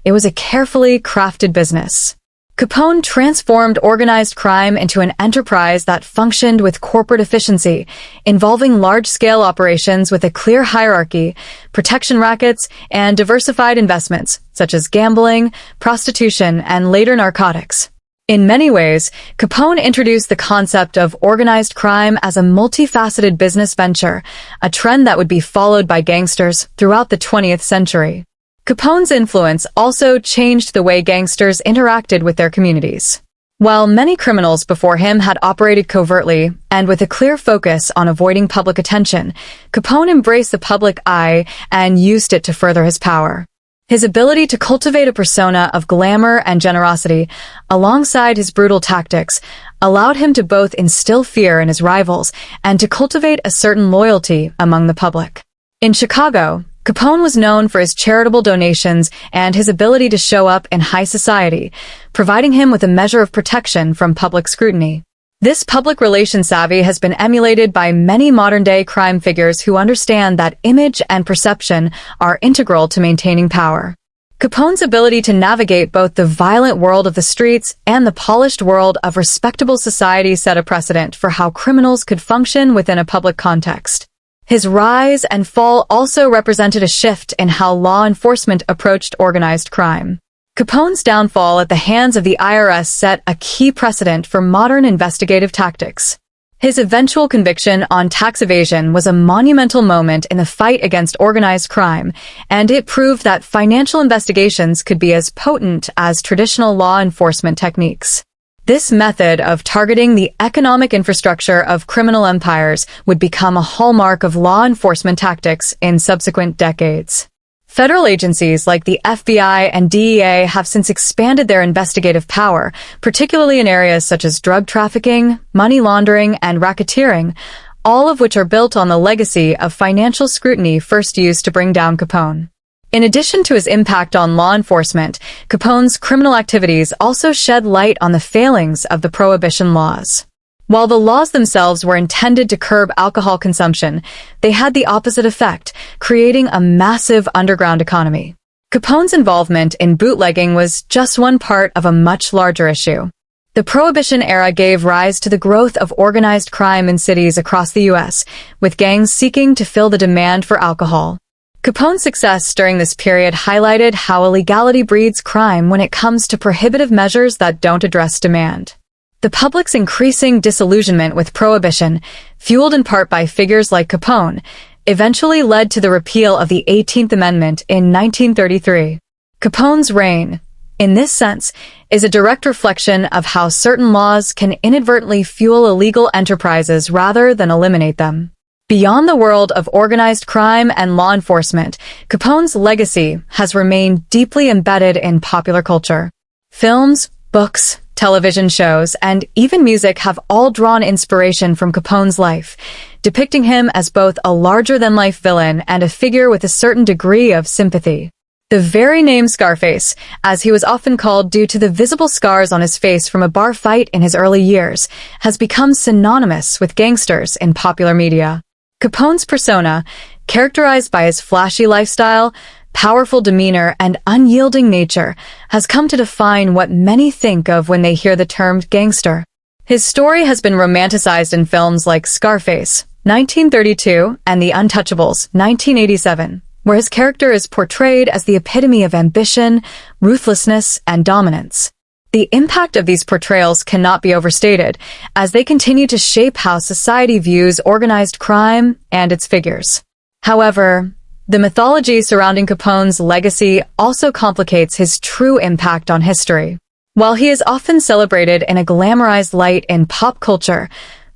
It was a carefully crafted business. Capone transformed organized crime into an enterprise that functioned with corporate efficiency, involving large-scale operations with a clear hierarchy, protection rackets, and diversified investments, such as gambling, prostitution, and later narcotics. In many ways, Capone introduced the concept of organized crime as a multifaceted business venture, a trend that would be followed by gangsters throughout the 20th century. Capone's influence also changed the way gangsters interacted with their communities. While many criminals before him had operated covertly and with a clear focus on avoiding public attention, Capone embraced the public eye and used it to further his power. His ability to cultivate a persona of glamour and generosity, alongside his brutal tactics, allowed him to both instill fear in his rivals and to cultivate a certain loyalty among the public. In Chicago, Capone was known for his charitable donations and his ability to show up in high society, providing him with a measure of protection from public scrutiny. This public relations savvy has been emulated by many modern-day crime figures who understand that image and perception are integral to maintaining power. Capone's ability to navigate both the violent world of the streets and the polished world of respectable society set a precedent for how criminals could function within a public context. His rise and fall also represented a shift in how law enforcement approached organized crime. Capone's downfall at the hands of the IRS set a key precedent for modern investigative tactics. His eventual conviction on tax evasion was a monumental moment in the fight against organized crime, and it proved that financial investigations could be as potent as traditional law enforcement techniques. This method of targeting the economic infrastructure of criminal empires would become a hallmark of law enforcement tactics in subsequent decades. Federal agencies like the FBI and DEA have since expanded their investigative power, particularly in areas such as drug trafficking, money laundering, and racketeering, all of which are built on the legacy of financial scrutiny first used to bring down Capone. In addition to his impact on law enforcement, Capone's criminal activities also shed light on the failings of the Prohibition laws. While the laws themselves were intended to curb alcohol consumption, they had the opposite effect, creating a massive underground economy. Capone's involvement in bootlegging was just one part of a much larger issue. The Prohibition era gave rise to the growth of organized crime in cities across the U.S., with gangs seeking to fill the demand for alcohol. Capone's success during this period highlighted how illegality breeds crime when it comes to prohibitive measures that don't address demand. The public's increasing disillusionment with Prohibition, fueled in part by figures like Capone, eventually led to the repeal of the 18th Amendment in 1933. Capone's reign, in this sense, is a direct reflection of how certain laws can inadvertently fuel illegal enterprises rather than eliminate them. Beyond the world of organized crime and law enforcement, Capone's legacy has remained deeply embedded in popular culture. Films, books, television shows, and even music have all drawn inspiration from Capone's life, depicting him as both a larger-than-life villain and a figure with a certain degree of sympathy. The very name Scarface, as he was often called due to the visible scars on his face from a bar fight in his early years, has become synonymous with gangsters in popular media. Capone's persona, characterized by his flashy lifestyle, powerful demeanor, and unyielding nature, has come to define what many think of when they hear the term gangster. His story has been romanticized in films like Scarface, 1932, and The Untouchables, 1987, where his character is portrayed as the epitome of ambition, ruthlessness, and dominance. The impact of these portrayals cannot be overstated, as they continue to shape how society views organized crime and its figures. However, the mythology surrounding Capone's legacy also complicates his true impact on history. While he is often celebrated in a glamorized light in pop culture,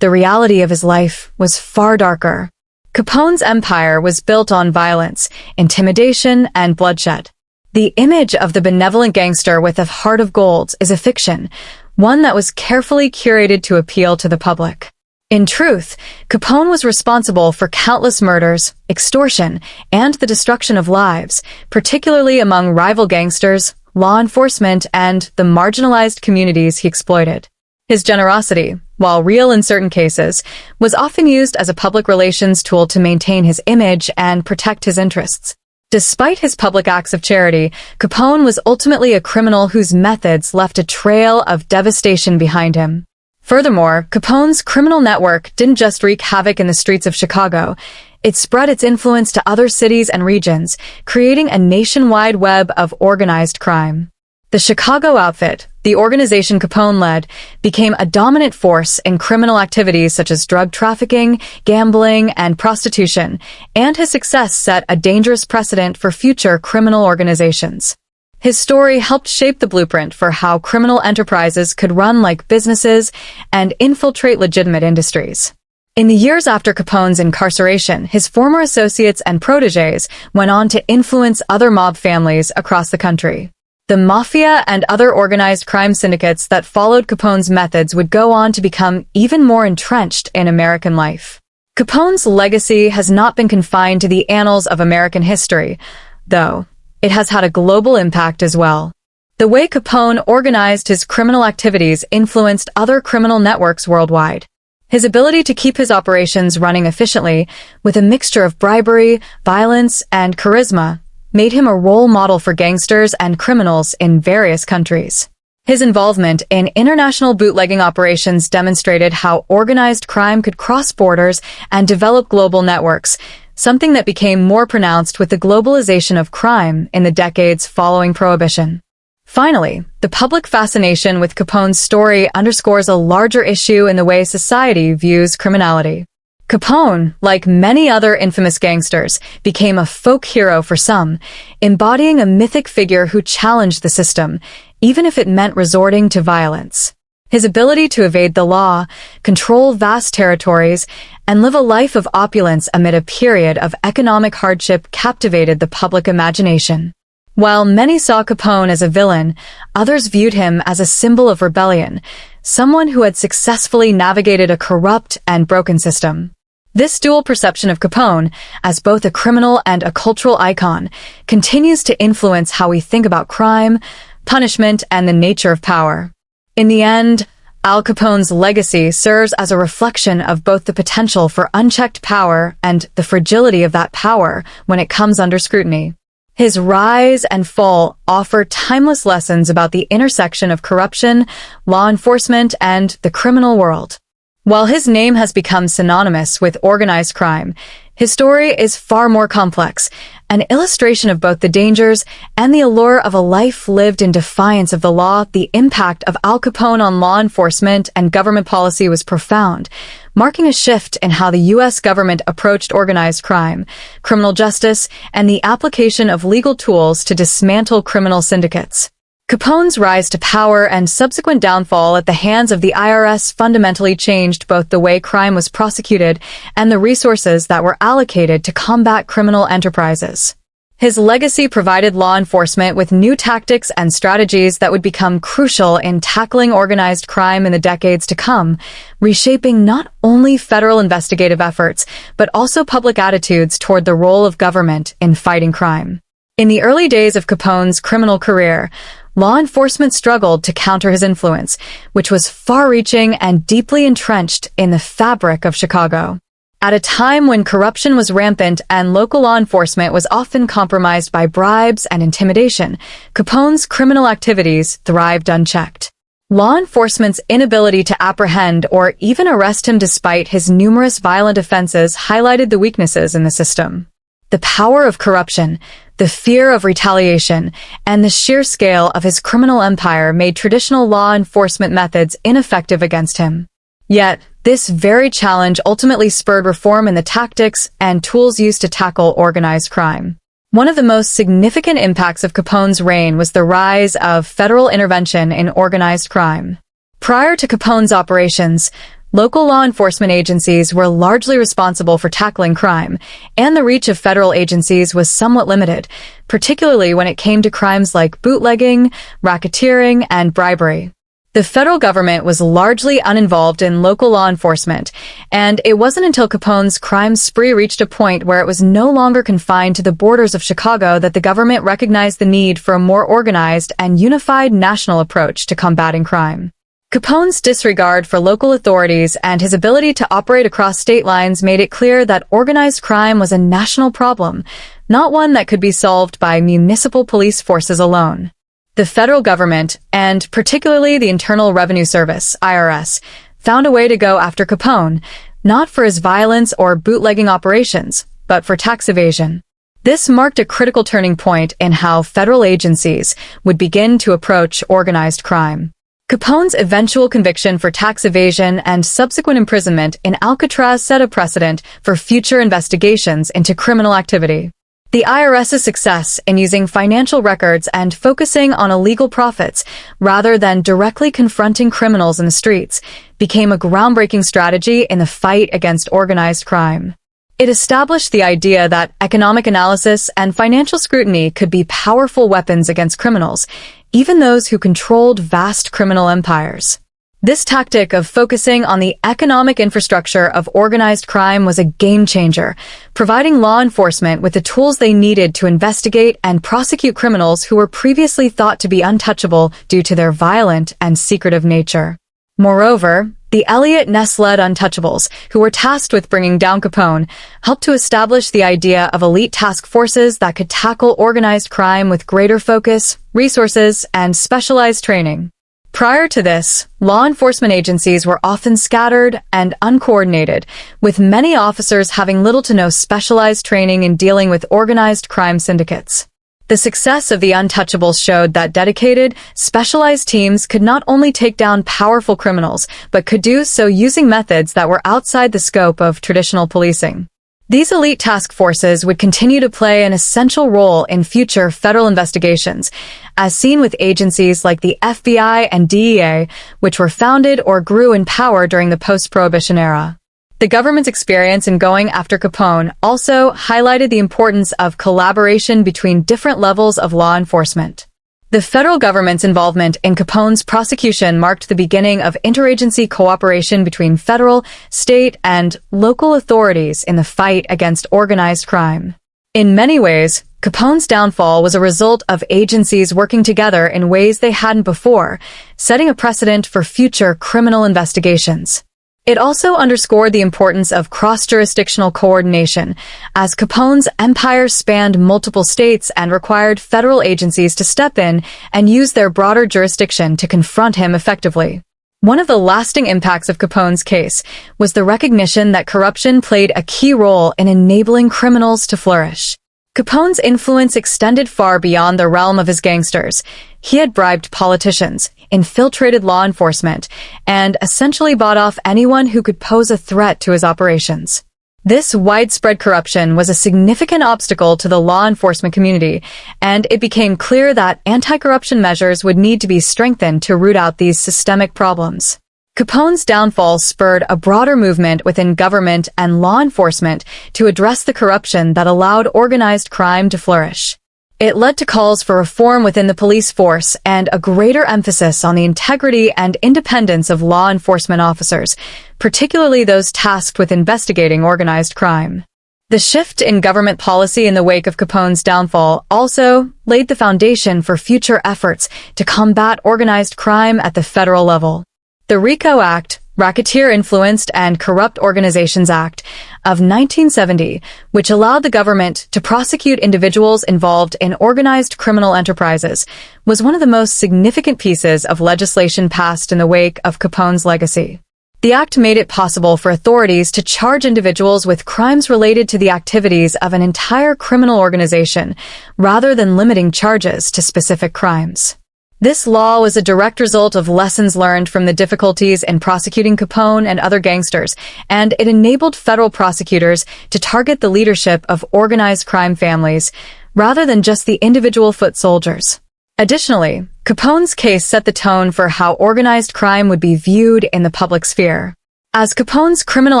the reality of his life was far darker. Capone's empire was built on violence, intimidation, and bloodshed. The image of the benevolent gangster with a heart of gold is a fiction, one that was carefully curated to appeal to the public. In truth, Capone was responsible for countless murders, extortion, and the destruction of lives, particularly among rival gangsters, law enforcement, and the marginalized communities he exploited. His generosity, while real in certain cases, was often used as a public relations tool to maintain his image and protect his interests. Despite his public acts of charity, Capone was ultimately a criminal whose methods left a trail of devastation behind him. Furthermore, Capone's criminal network didn't just wreak havoc in the streets of Chicago. It spread its influence to other cities and regions, creating a nationwide web of organized crime. The Chicago Outfit, the organization Capone led, became a dominant force in criminal activities such as drug trafficking, gambling, and prostitution, and his success set a dangerous precedent for future criminal organizations. His story helped shape the blueprint for how criminal enterprises could run like businesses and infiltrate legitimate industries. In the years after Capone's incarceration, his former associates and protégés went on to influence other mob families across the country. The mafia and other organized crime syndicates that followed Capone's methods would go on to become even more entrenched in American life. Capone's legacy has not been confined to the annals of American history, though it has had a global impact as well. The way Capone organized his criminal activities influenced other criminal networks worldwide. His ability to keep his operations running efficiently, with a mixture of bribery, violence, and charisma, made him a role model for gangsters and criminals in various countries. His involvement in international bootlegging operations demonstrated how organized crime could cross borders and develop global networks, something that became more pronounced with the globalization of crime in the decades following Prohibition. Finally, the public fascination with Capone's story underscores a larger issue in the way society views criminality. Capone, like many other infamous gangsters, became a folk hero for some, embodying a mythic figure who challenged the system, even if it meant resorting to violence. His ability to evade the law, control vast territories, and live a life of opulence amid a period of economic hardship captivated the public imagination. While many saw Capone as a villain, others viewed him as a symbol of rebellion, someone who had successfully navigated a corrupt and broken system. This dual perception of Capone, as both a criminal and a cultural icon, continues to influence how we think about crime, punishment, and the nature of power. In the end, Al Capone's legacy serves as a reflection of both the potential for unchecked power and the fragility of that power when it comes under scrutiny. His rise and fall offer timeless lessons about the intersection of corruption, law enforcement, and the criminal world. While his name has become synonymous with organized crime, his story is far more complex, an illustration of both the dangers and the allure of a life lived in defiance of the law. The impact of Al Capone on law enforcement and government policy was profound, marking a shift in how the U.S. government approached organized crime, criminal justice, and the application of legal tools to dismantle criminal syndicates. Capone's rise to power and subsequent downfall at the hands of the IRS fundamentally changed both the way crime was prosecuted and the resources that were allocated to combat criminal enterprises. His legacy provided law enforcement with new tactics and strategies that would become crucial in tackling organized crime in the decades to come, reshaping not only federal investigative efforts, but also public attitudes toward the role of government in fighting crime. In the early days of Capone's criminal career, law enforcement struggled to counter his influence, which was far-reaching and deeply entrenched in the fabric of Chicago. At a time when corruption was rampant and local law enforcement was often compromised by bribes and intimidation, Capone's criminal activities thrived unchecked. Law enforcement's inability to apprehend or even arrest him despite his numerous violent offenses highlighted the weaknesses in the system. The power of corruption, the fear of retaliation, and the sheer scale of his criminal empire made traditional law enforcement methods ineffective against him. Yet, this very challenge ultimately spurred reform in the tactics and tools used to tackle organized crime. One of the most significant impacts of Capone's reign was the rise of federal intervention in organized crime. Prior to Capone's operations, local law enforcement agencies were largely responsible for tackling crime, and the reach of federal agencies was somewhat limited, particularly when it came to crimes like bootlegging, racketeering, and bribery. The federal government was largely uninvolved in local law enforcement, and it wasn't until Capone's crime spree reached a point where it was no longer confined to the borders of Chicago that the government recognized the need for a more organized and unified national approach to combating crime. Capone's disregard for local authorities and his ability to operate across state lines made it clear that organized crime was a national problem, not one that could be solved by municipal police forces alone. The federal government, and particularly the Internal Revenue Service, IRS, found a way to go after Capone, not for his violence or bootlegging operations, but for tax evasion. This marked a critical turning point in how federal agencies would begin to approach organized crime. Capone's eventual conviction for tax evasion and subsequent imprisonment in Alcatraz set a precedent for future investigations into criminal activity. The IRS's success in using financial records and focusing on illegal profits rather than directly confronting criminals in the streets became a groundbreaking strategy in the fight against organized crime. It established the idea that economic analysis and financial scrutiny could be powerful weapons against criminals, even those who controlled vast criminal empires. This tactic of focusing on the economic infrastructure of organized crime was a game-changer, providing law enforcement with the tools they needed to investigate and prosecute criminals who were previously thought to be untouchable due to their violent and secretive nature. Moreover, the Elliot Ness-led Untouchables, who were tasked with bringing down Capone, helped to establish the idea of elite task forces that could tackle organized crime with greater focus, resources, and specialized training. Prior to this, law enforcement agencies were often scattered and uncoordinated, with many officers having little to no specialized training in dealing with organized crime syndicates. The success of the Untouchables showed that dedicated, specialized teams could not only take down powerful criminals, but could do so using methods that were outside the scope of traditional policing. These elite task forces would continue to play an essential role in future federal investigations, as seen with agencies like the FBI and DEA, which were founded or grew in power during the post-Prohibition era. The government's experience in going after Capone also highlighted the importance of collaboration between different levels of law enforcement. The federal government's involvement in Capone's prosecution marked the beginning of interagency cooperation between federal, state, and local authorities in the fight against organized crime. In many ways, Capone's downfall was a result of agencies working together in ways they hadn't before, setting a precedent for future criminal investigations. It also underscored the importance of cross-jurisdictional coordination, as Capone's empire spanned multiple states and required federal agencies to step in and use their broader jurisdiction to confront him effectively. One of the lasting impacts of Capone's case was the recognition that corruption played a key role in enabling criminals to flourish. Capone's influence extended far beyond the realm of his gangsters. He had bribed politicians, infiltrated law enforcement, and essentially bought off anyone who could pose a threat to his operations. This widespread corruption was a significant obstacle to the law enforcement community, and it became clear that anti-corruption measures would need to be strengthened to root out these systemic problems. Capone's downfall spurred a broader movement within government and law enforcement to address the corruption that allowed organized crime to flourish. It led to calls for reform within the police force and a greater emphasis on the integrity and independence of law enforcement officers, particularly those tasked with investigating organized crime. The shift in government policy in the wake of Capone's downfall also laid the foundation for future efforts to combat organized crime at the federal level. The RICO Act, Racketeer-Influenced and Corrupt Organizations Act, of 1970, which allowed the government to prosecute individuals involved in organized criminal enterprises, was one of the most significant pieces of legislation passed in the wake of Capone's legacy. The act made it possible for authorities to charge individuals with crimes related to the activities of an entire criminal organization, rather than limiting charges to specific crimes. This law was a direct result of lessons learned from the difficulties in prosecuting Capone and other gangsters, and it enabled federal prosecutors to target the leadership of organized crime families, rather than just the individual foot soldiers. Additionally, Capone's case set the tone for how organized crime would be viewed in the public sphere. As Capone's criminal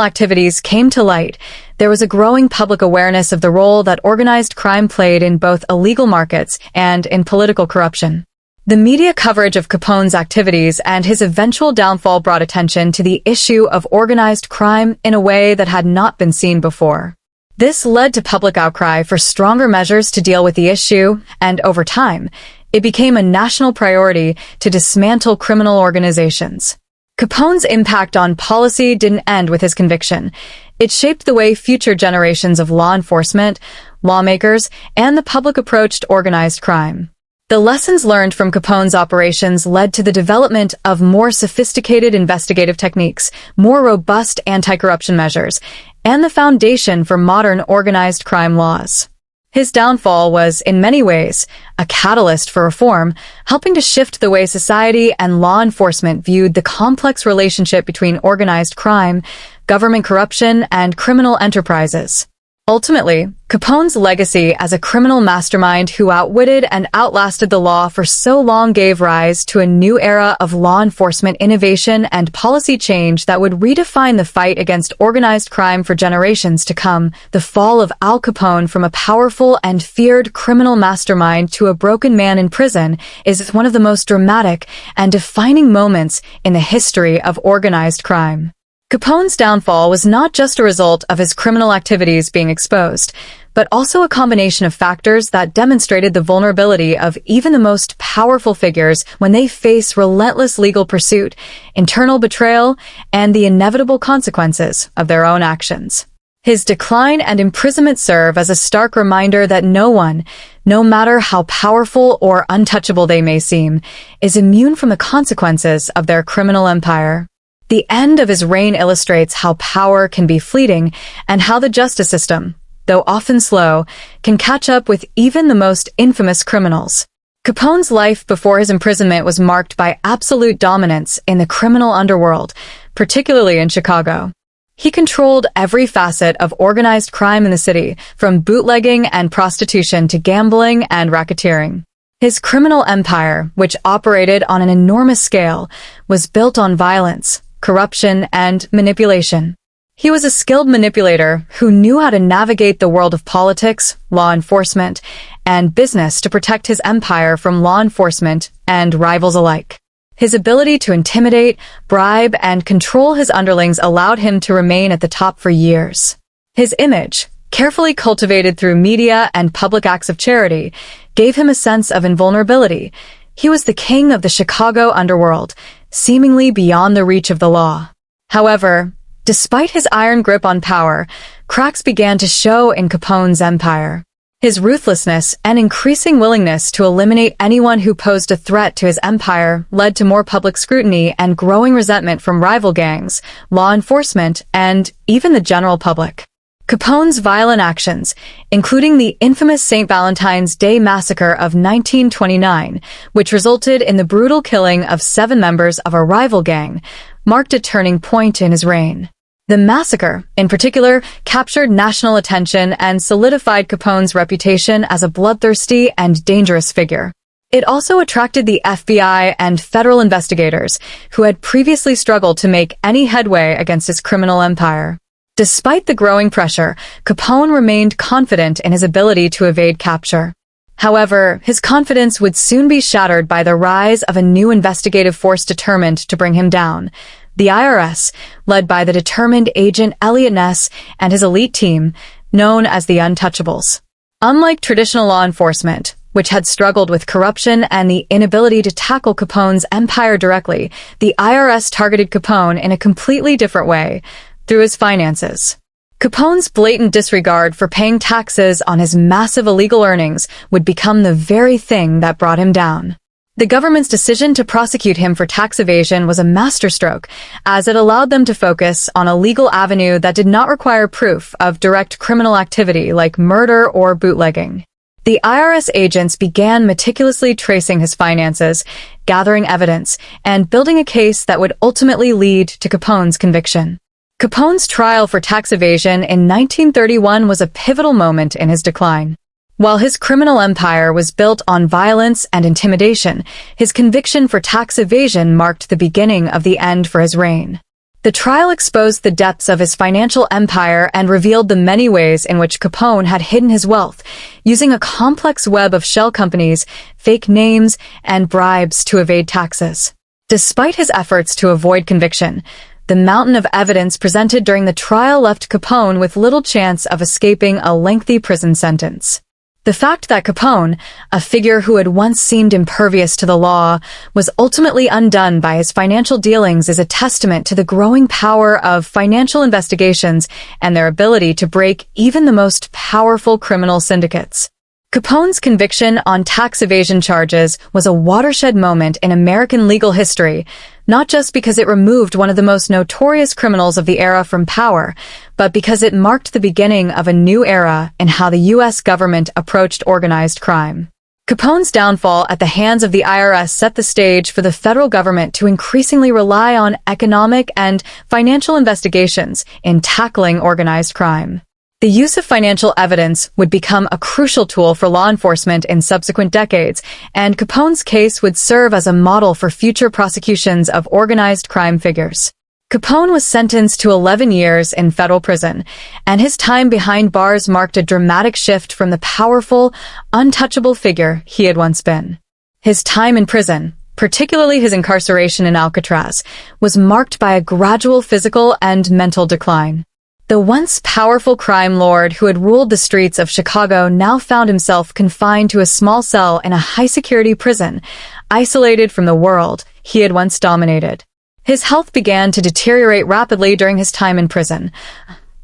activities came to light, there was a growing public awareness of the role that organized crime played in both illegal markets and in political corruption. The media coverage of Capone's activities and his eventual downfall brought attention to the issue of organized crime in a way that had not been seen before. This led to public outcry for stronger measures to deal with the issue, and over time, it became a national priority to dismantle criminal organizations. Capone's impact on policy didn't end with his conviction. It shaped the way future generations of law enforcement, lawmakers, and the public approached organized crime. The lessons learned from Capone's operations led to the development of more sophisticated investigative techniques, more robust anti-corruption measures, and the foundation for modern organized crime laws. His downfall was, in many ways, a catalyst for reform, helping to shift the way society and law enforcement viewed the complex relationship between organized crime, government corruption, and criminal enterprises. Ultimately, Capone's legacy as a criminal mastermind who outwitted and outlasted the law for so long gave rise to a new era of law enforcement innovation and policy change that would redefine the fight against organized crime for generations to come. The fall of Al Capone from a powerful and feared criminal mastermind to a broken man in prison is one of the most dramatic and defining moments in the history of organized crime. Capone's downfall was not just a result of his criminal activities being exposed, but also a combination of factors that demonstrated the vulnerability of even the most powerful figures when they face relentless legal pursuit, internal betrayal, and the inevitable consequences of their own actions. His decline and imprisonment serve as a stark reminder that no one, no matter how powerful or untouchable they may seem, is immune from the consequences of their criminal empire. The end of his reign illustrates how power can be fleeting and how the justice system, though often slow, can catch up with even the most infamous criminals. Capone's life before his imprisonment was marked by absolute dominance in the criminal underworld, particularly in Chicago. He controlled every facet of organized crime in the city, from bootlegging and prostitution to gambling and racketeering. His criminal empire, which operated on an enormous scale, was built on violence, corruption, and manipulation. He was a skilled manipulator who knew how to navigate the world of politics, law enforcement, and business to protect his empire from law enforcement and rivals alike. His ability to intimidate, bribe, and control his underlings allowed him to remain at the top for years. His image, carefully cultivated through media and public acts of charity, gave him a sense of invulnerability. He was the king of the Chicago underworld, seemingly beyond the reach of the law. However, despite his iron grip on power, cracks began to show in Capone's empire. His ruthlessness and increasing willingness to eliminate anyone who posed a threat to his empire led to more public scrutiny and growing resentment from rival gangs, law enforcement, and even the general public. Capone's violent actions, including the infamous St. Valentine's Day massacre of 1929, which resulted in the brutal killing of 7 members of a rival gang, marked a turning point in his reign. The massacre, in particular, captured national attention and solidified Capone's reputation as a bloodthirsty and dangerous figure. It also attracted the FBI and federal investigators, who had previously struggled to make any headway against his criminal empire. Despite the growing pressure, Capone remained confident in his ability to evade capture. However, his confidence would soon be shattered by the rise of a new investigative force determined to bring him down. The IRS, led by the determined agent Elliot Ness and his elite team, known as the Untouchables. Unlike traditional law enforcement, which had struggled with corruption and the inability to tackle Capone's empire directly, the IRS targeted Capone in a completely different way, through his finances. Capone's blatant disregard for paying taxes on his massive illegal earnings would become the very thing that brought him down. The government's decision to prosecute him for tax evasion was a masterstroke, as it allowed them to focus on a legal avenue that did not require proof of direct criminal activity like murder or bootlegging. The IRS agents began meticulously tracing his finances, gathering evidence, and building a case that would ultimately lead to Capone's conviction. Capone's trial for tax evasion in 1931 was a pivotal moment in his decline. While his criminal empire was built on violence and intimidation, his conviction for tax evasion marked the beginning of the end for his reign. The trial exposed the depths of his financial empire and revealed the many ways in which Capone had hidden his wealth, using a complex web of shell companies, fake names, and bribes to evade taxes. Despite his efforts to avoid conviction, the mountain of evidence presented during the trial left Capone with little chance of escaping a lengthy prison sentence. The fact that Capone, a figure who had once seemed impervious to the law, was ultimately undone by his financial dealings is a testament to the growing power of financial investigations and their ability to break even the most powerful criminal syndicates. Capone's conviction on tax evasion charges was a watershed moment in American legal history, not just because it removed one of the most notorious criminals of the era from power, but because it marked the beginning of a new era in how the U.S. government approached organized crime. Capone's downfall at the hands of the IRS set the stage for the federal government to increasingly rely on economic and financial investigations in tackling organized crime. The use of financial evidence would become a crucial tool for law enforcement in subsequent decades, and Capone's case would serve as a model for future prosecutions of organized crime figures. Capone was sentenced to 11 years in federal prison, and his time behind bars marked a dramatic shift from the powerful, untouchable figure he had once been. His time in prison, particularly his incarceration in Alcatraz, was marked by a gradual physical and mental decline. The once powerful crime lord who had ruled the streets of Chicago now found himself confined to a small cell in a high-security prison, isolated from the world he had once dominated. His health began to deteriorate rapidly during his time in prison,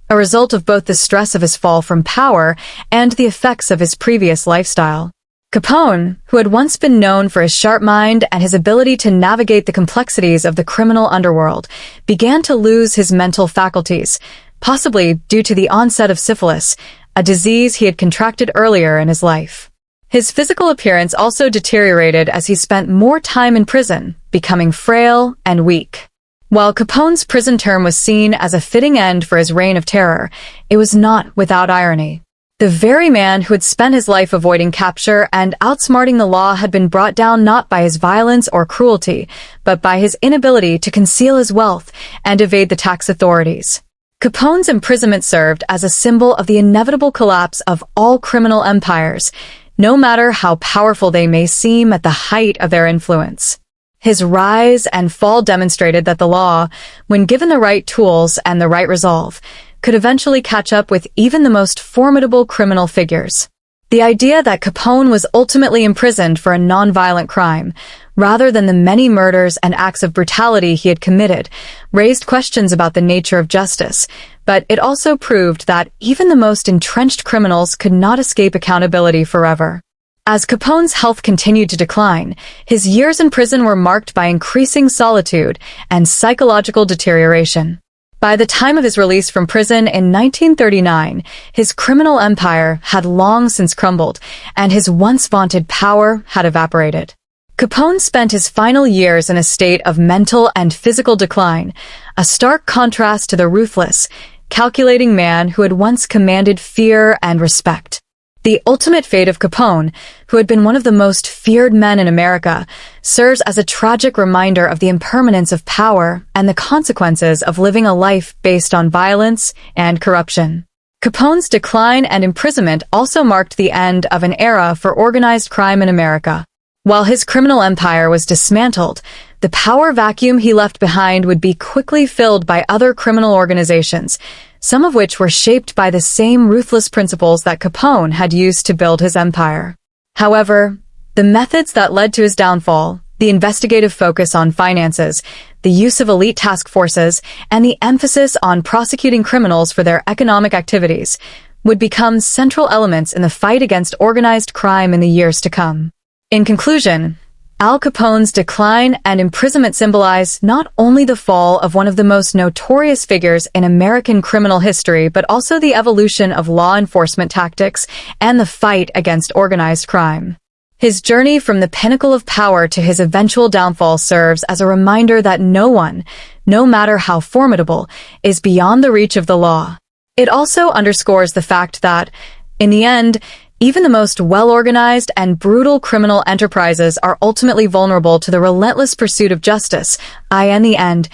a result of both the stress of his fall from power and the effects of his previous lifestyle. Capone, who had once been known for his sharp mind and his ability to navigate the complexities of the criminal underworld, began to lose his mental faculties, possibly due to the onset of syphilis, a disease he had contracted earlier in his life. His physical appearance also deteriorated as he spent more time in prison, becoming frail and weak. While Capone's prison term was seen as a fitting end for his reign of terror, it was not without irony. The very man who had spent his life avoiding capture and outsmarting the law had been brought down not by his violence or cruelty, but by his inability to conceal his wealth and evade the tax authorities. Capone's imprisonment served as a symbol of the inevitable collapse of all criminal empires, no matter how powerful they may seem at the height of their influence. His rise and fall demonstrated that the law, when given the right tools and the right resolve, could eventually catch up with even the most formidable criminal figures. The idea that Capone was ultimately imprisoned for a non-violent crime, rather than the many murders and acts of brutality he had committed, raised questions about the nature of justice, but it also proved that even the most entrenched criminals could not escape accountability forever. As Capone's health continued to decline, his years in prison were marked by increasing solitude and psychological deterioration. By the time of his release from prison in 1939, his criminal empire had long since crumbled, and his once vaunted power had evaporated. Capone spent his final years in a state of mental and physical decline, a stark contrast to the ruthless, calculating man who had once commanded fear and respect. The ultimate fate of Capone, who had been one of the most feared men in America, serves as a tragic reminder of the impermanence of power and the consequences of living a life based on violence and corruption. Capone's decline and imprisonment also marked the end of an era for organized crime in America. While his criminal empire was dismantled, the power vacuum he left behind would be quickly filled by other criminal organizations, some of which were shaped by the same ruthless principles that Capone had used to build his empire. However, the methods that led to his downfall, the investigative focus on finances, the use of elite task forces, and the emphasis on prosecuting criminals for their economic activities, would become central elements in the fight against organized crime in the years to come. In conclusion, Al Capone's decline and imprisonment symbolize not only the fall of one of the most notorious figures in American criminal history, but also the evolution of law enforcement tactics and the fight against organized crime. His journey from the pinnacle of power to his eventual downfall serves as a reminder that no one, no matter how formidable, is beyond the reach of the law. It also underscores the fact that, in the end, even the most well-organized and brutal criminal enterprises are ultimately vulnerable to the relentless pursuit of justice. In the end,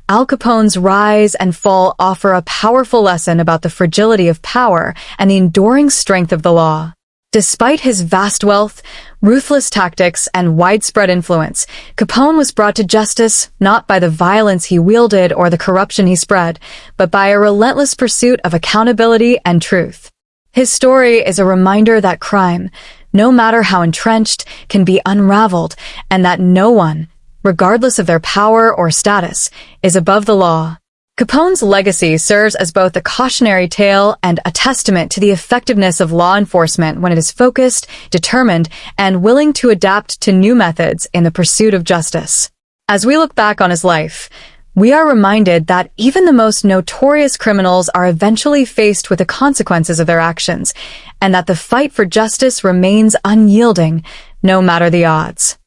Al Capone's rise and fall offer a powerful lesson about the fragility of power and the enduring strength of the law. Despite his vast wealth, ruthless tactics, and widespread influence, Capone was brought to justice not by the violence he wielded or the corruption he spread, but by a relentless pursuit of accountability and truth. His story is a reminder that crime, no matter how entrenched, can be unraveled, and that no one, regardless of their power or status, is above the law. Capone's legacy serves as both a cautionary tale and a testament to the effectiveness of law enforcement when it is focused, determined, and willing to adapt to new methods in the pursuit of justice. As we look back on his life, we are reminded that even the most notorious criminals are eventually faced with the consequences of their actions, and that the fight for justice remains unyielding, no matter the odds.